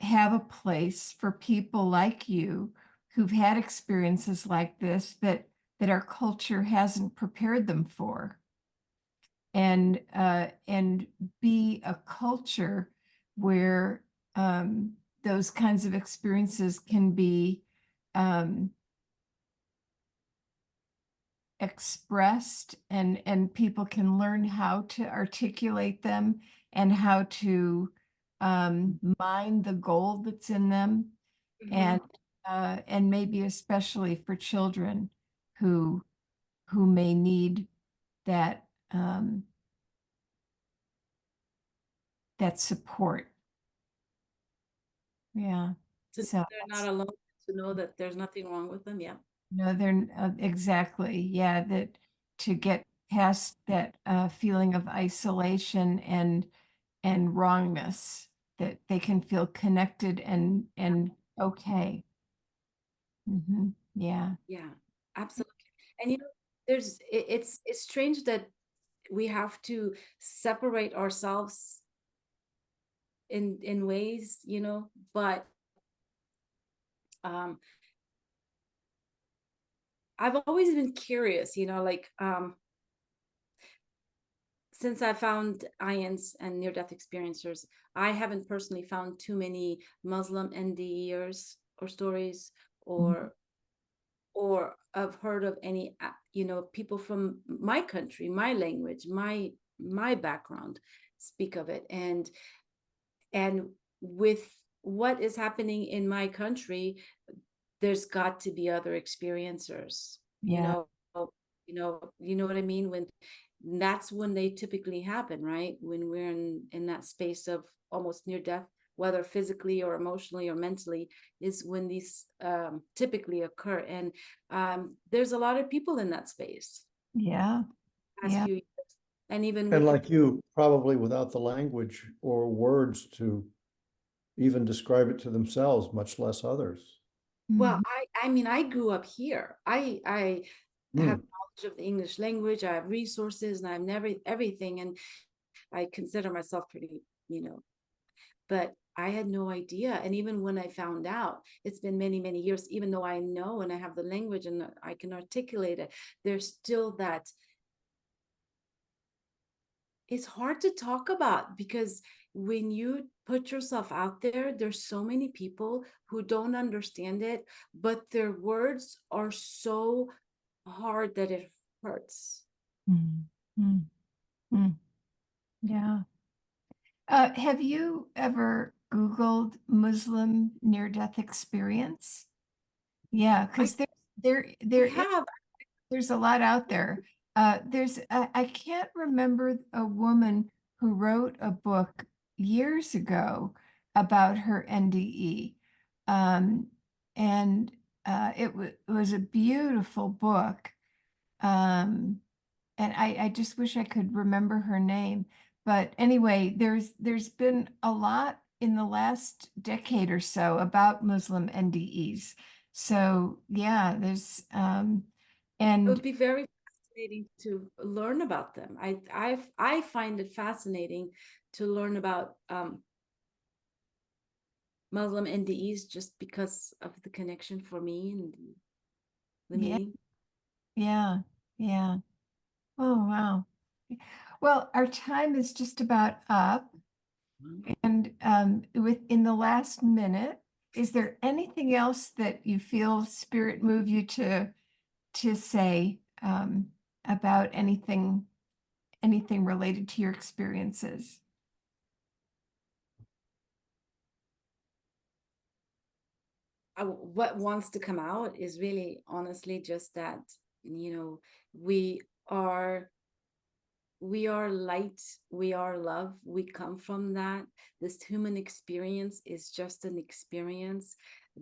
have a place for people like you who've had experiences like this that our culture hasn't prepared them for, and be a culture where those kinds of experiences can be expressed, and people can learn how to articulate them and how to mine the gold that's in them, Mhm. and maybe especially for children who may need that that support. Yeah. So So they're not alone, to know that there's nothing wrong with them. Yeah. no, they're exactly. Yeah, that to get past that feeling of isolation and wrongness, that they can feel connected and okay. Yeah. Yeah, absolutely. And it's strange that we have to separate ourselves in ways, but I've always been curious, like since I found IANDS and near-death experiencers, I haven't personally found too many Muslim NDErs or stories, Mhm. or I've heard of any, people from my country, my language, my background speak of it. And with what is happening in my country, there's got to be other experiencers, Yeah. you know what I mean? When that's when they typically happen, right? When we're in that space of almost near death, whether physically or emotionally or mentally, is when these typically occur. And there's a lot of people in that space Yeah. past Yeah. few years. And even And with like you, probably without the language or words to even describe it to themselves, much less others. well, Mhm. I mean, I grew up here. I have Hmm. knowledge of the English language. I have resources, and I have never everything. And I consider myself pretty, but I had no idea. And even when I found out, it's been many, many years, even though I know and I have the language and I can articulate it, there's still that. It's hard to talk about, because when you put yourself out there, there's so many people who don't understand it, but their words are so hard that it hurts. Mm, mm, mm. Yeah. Have you ever Googled Muslim near-death experience? Yeah, I, because I there is, have. there's a lot out there. I can't remember a woman who wrote a book years ago about her NDE, um, and it was a beautiful book. Um, and I just wish I could remember her name. But anyway, there's been a lot in the last decade or so about Muslim NDEs. So yeah, there's It and would be very fascinating to learn about them. I find it fascinating to learn about Muslim NDEs just because of the connection for me and the Yeah. meaning. Yeah. Yeah. Oh, wow. Well, our time is just about up. And within the last minute, is there anything else that you feel Spirit move you to say about anything related to your experiences? What wants to come out is really honestly just that, you know, we are light, we are love, we come from that. This human experience is just an experience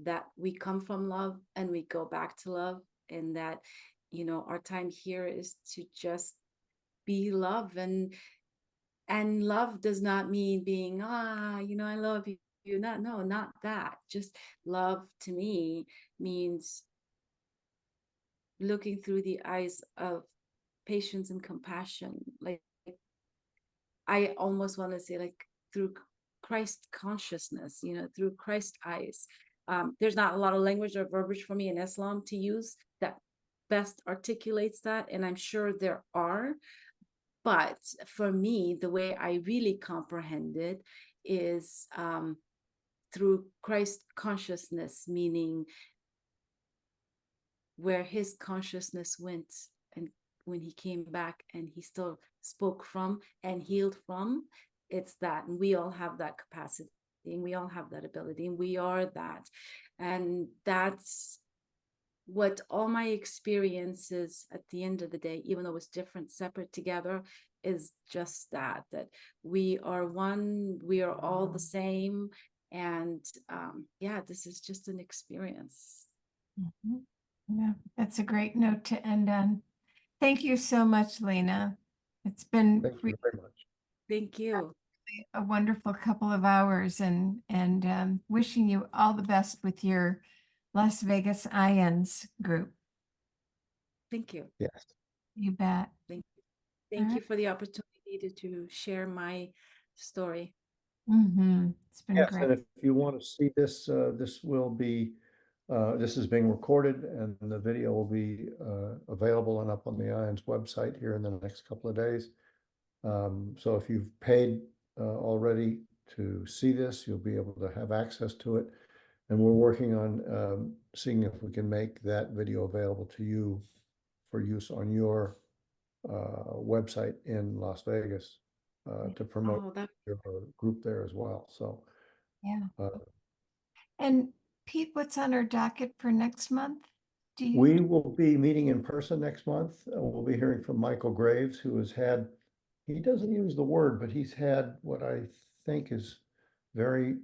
that we come from love and we go back to love, and that, you know, our time here is to just be love. And love does not mean being, you know, I love you. Not that. Just love to me means looking through the eyes of patience and compassion. Like, I almost want to say, like, through Christ consciousness, you know, through Christ eyes. There's not a lot of language or verbiage for me in Islam to use that best articulates that, and I'm sure there are. But for me, the way I really comprehend it is through Christ consciousness, meaning where his consciousness went, and when he came back and he still spoke from and healed from, it's that. And we all have that capacity, and we all have that ability, and we are that. And that's what all my experiences at the end of the day, even though it's different, separate, together, is just that we are one, we are all the same. And yeah, this is just an experience. Mhm. Yeah, that's a great note to end on. Thank you so much, Lena. It's been Thank you very much. Thank you. a wonderful couple of hours, and wishing you all the best with your Las Vegas IANDS group. Thank you. Yes. You bet. Thank you. All Thank you right. for the opportunity to share my story. It's been Yes, great. and if you want to see this, this will be, this is being recorded, and the video will be available and up on the IANDS website here in the next couple of days. So if you've paid already to see this, you'll be able to have access to it. And we're working on seeing if we can make that video available to you for use on your website in Las Vegas to promote Oh, that your group there as well. So Yeah. uh, And Pete, what's on our docket for next month? Do you? we will be meeting in person next month. We'll be hearing from Michael Graves, who has had, he doesn't use the word, but he's had what I think is very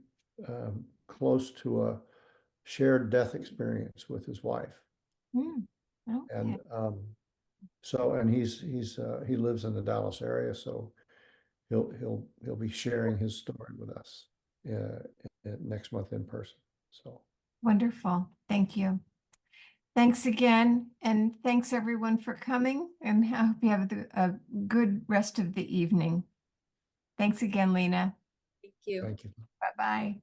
close to a shared death experience with his wife. Okay. And so, and he lives in the Dallas area, so he'll be sharing his story with us next month in person. So Wonderful. Thank you. Thanks again. And thanks everyone for coming, and I hope you have a good rest of the evening. Thanks again, Lena. Thank you. thank you. Bye-bye.